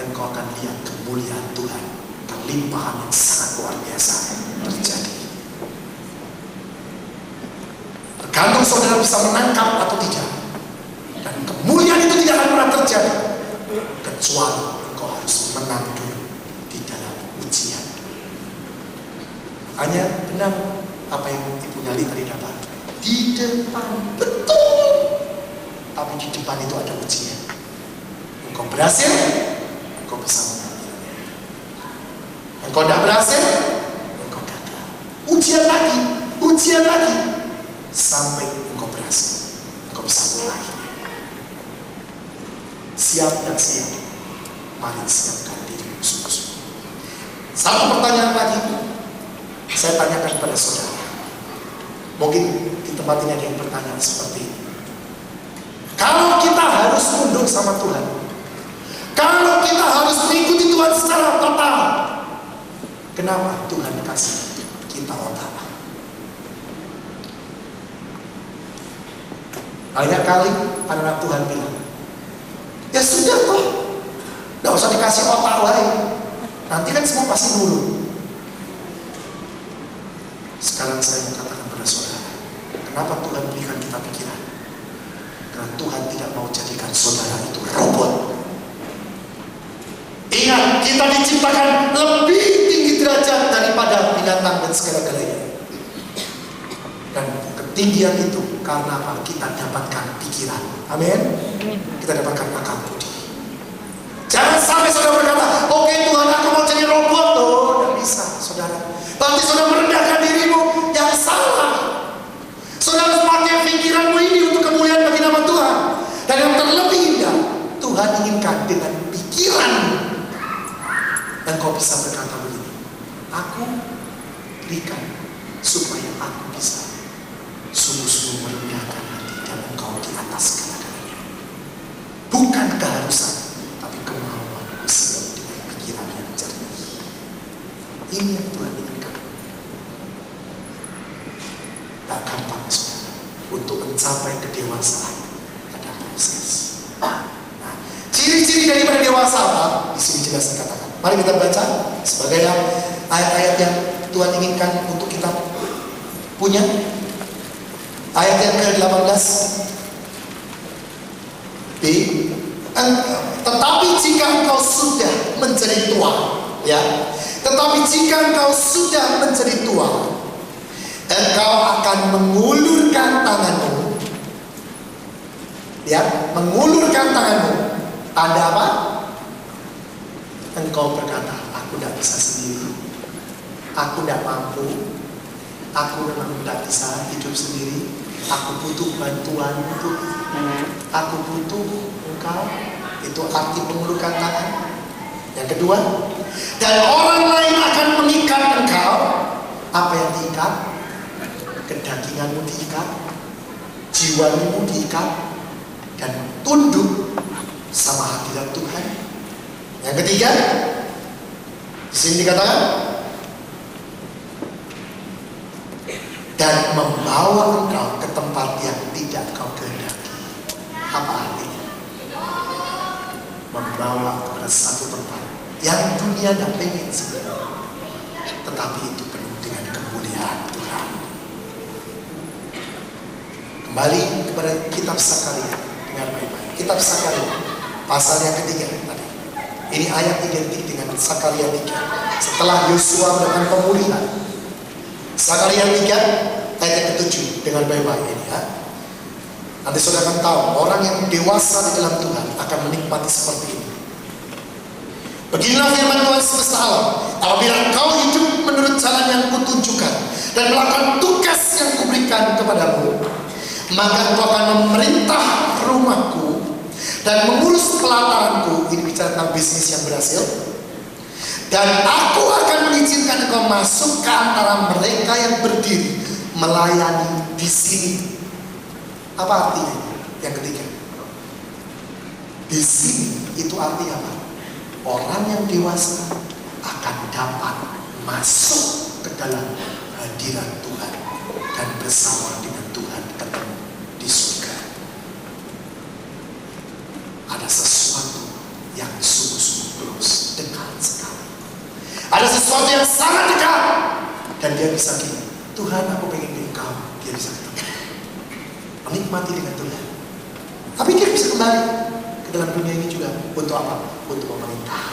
A: engkau akan lihat kemuliaan Tuhan, kelimpahan yang sangat luar biasa terjadi. Tergantung saudara bisa menangkap atau tidak, dan kemuliaan itu tidak akan pernah terjadi kecuali engkau harus menang dulu di dalam ujian. Makanya benar apa yang Ibu Nyali tadi dapat, di depan betul, tapi di depan itu ada ujian. Engkau berhasil, engkau bisa mengambilnya. Engkau tidak berhasil, engkau gagal. Ujian lagi, sampai engkau berhasil, engkau bisa mulai. Siap dan siap, mari siapkan diri sungguh-sungguh. Satu pertanyaan lagi saya tanyakan kepada saudara. Mungkin di tempat ini ada yang bertanya seperti ini. Kalau kita harus tunduk sama Tuhan, kalau kita harus mengikuti Tuhan secara total, kenapa Tuhan kasih kita otak? Banyak kali anak-anak Tuhan bilang, ya sudah toh, gak usah dikasih otak lain, nanti kan semua pasti nurut. Sekarang saya mau katakan pada saudara, kenapa Tuhan berikan kita pikiran? Karena Tuhan tidak mau jadikan saudara itu robot. Ingat, kita diciptakan lebih tinggi derajat daripada binatang dan segala-galanya. Dan ketinggian itu karena apa? Kita dapatkan pikiran. Amin. Kita dapatkan akal budi. Jangan sampai saudara berkata, oke Tuhan, aku mau jadi robot. Oh, tidak bisa saudara. Berarti saudara merendahkan dirimu, yang salah. Saudara harus pakai pikiranmu ini untuk kemuliaan bagi nama Tuhan. Dan yang terlebih indah, Tuhan inginkan dengan pikiranmu engkau bisa berkata begini, aku kedewasaan, ada proses. Nah, ciri-ciri daripada dewasa apa? Di sini jelas dikatakan. Mari kita baca sebagai ayat-ayat yang Tuhan inginkan untuk kita punya. Ayat yang ke-18 B. Tetapi jika engkau sudah menjadi tua, ya. Tetapi jika engkau sudah menjadi tua, engkau akan mengulurkan tanganmu. Ya, mengulurkan tanganmu. Tanda apa? Engkau berkata, aku tidak bisa sendiri, aku tidak mampu, aku memang tidak bisa hidup sendiri, aku butuh bantuanmu, aku butuh engkau. Itu arti mengulurkan tangan. Yang kedua, dan orang lain akan mengikat engkau. Apa yang diikat? Kedaginganmu diikat, jiwamu diikat, dan tunduk sama hadirat Tuhan. Yang ketiga, di sini dikatakan, dan membawa engkau ke tempat yang tidak kau kehendaki. Apa artinya? Membawa kepada satu tempat yang dunia tidak pengen sebenarnya, tetapi itu penuh dengan kemuliaan Tuhan. Kembali kepada kitab Sakaria, dengar baik-baik. Kitab Sakaria pasal yang ketiga tadi. Ini ayat identik dengan Sakaria 3. Setelah Yosua melakukan pemulihan, Sakaria 3 ayat yang ke-7, dengar baik-baik ini ya. Nanti saudara akan tahu orang yang dewasa di dalam Tuhan akan menikmati seperti ini. Beginilah firman Tuhan semesta alam, apabila engkau hidup menurut jalan yang kutunjukkan dan melakukan tugas yang kuberikan kepadamu, maka engkau akan memerintah rumahku dan mengurus pelataranku. Ini bicara tentang bisnis yang berhasil. Dan aku akan mengizinkan engkau masuk ke antara mereka yang berdiri melayani di sini. Apa artinya? Yang ketiga, di sini itu artinya apa? Orang yang dewasa akan dapat masuk ke dalam hadirat Tuhan dan bersama dengan Tuhan ketemu di surga. Ada sesuatu yang sungguh-sungguh tulus, dekat sekali. Ada sesuatu yang sangat dekat, dan dia bisa gini, Tuhan aku pengen di Engkau. Dia bisa ketemu, menikmati dengan Tuhan. Tapi dia bisa kembali ke dalam dunia ini juga untuk apa? Untuk memerintah,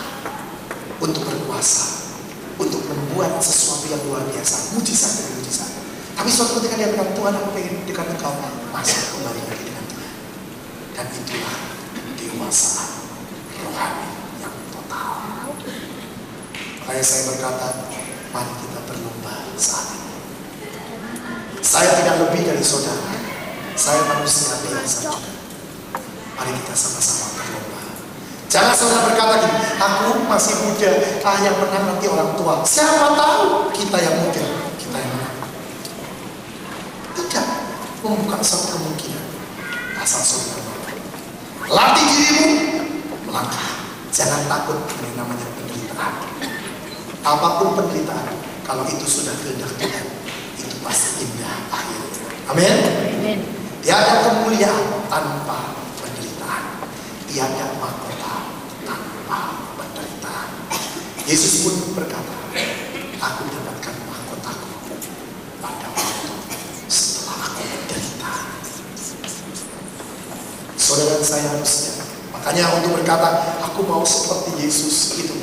A: untuk berkuasa, untuk membuat sesuatu yang luar biasa, mujizat demi mujizat. Tapi suatu ketika dia bilang, Tuhan aku pengen dekat Engkau, masuk kembali lagi dengan Tuhan. Dan itulah dewasaan rohani yang total. Makanya saya berkata, mari kita berlomba saat ini. Saya tidak lebih dari saudara, saya manusia biasa juga. Mari kita sama-sama berlomba. Jangan saudara berkata gini, aku masih muda, yang menang nanti orang tua. Siapa tahu kita yang muda, kita yang menang. Tidak membuka satu kemungkinan. Asal saudara latih dirimu melangkah. Jangan takut dengan namanya penderitaan. Apapun penderitaan, kalau itu sudah kehendak Tuhan, itu pasti indah akhirnya. Amin. Tiada kemuliaan tanpa penderitaan. Tiada mahkota tanpa penderitaan. Yesus pun berkata, aku dapatkan mahkotaku pada waktu setelah aku menderita. Saudara saya harusnya, makanya untuk berkata, aku mau seperti Yesus itu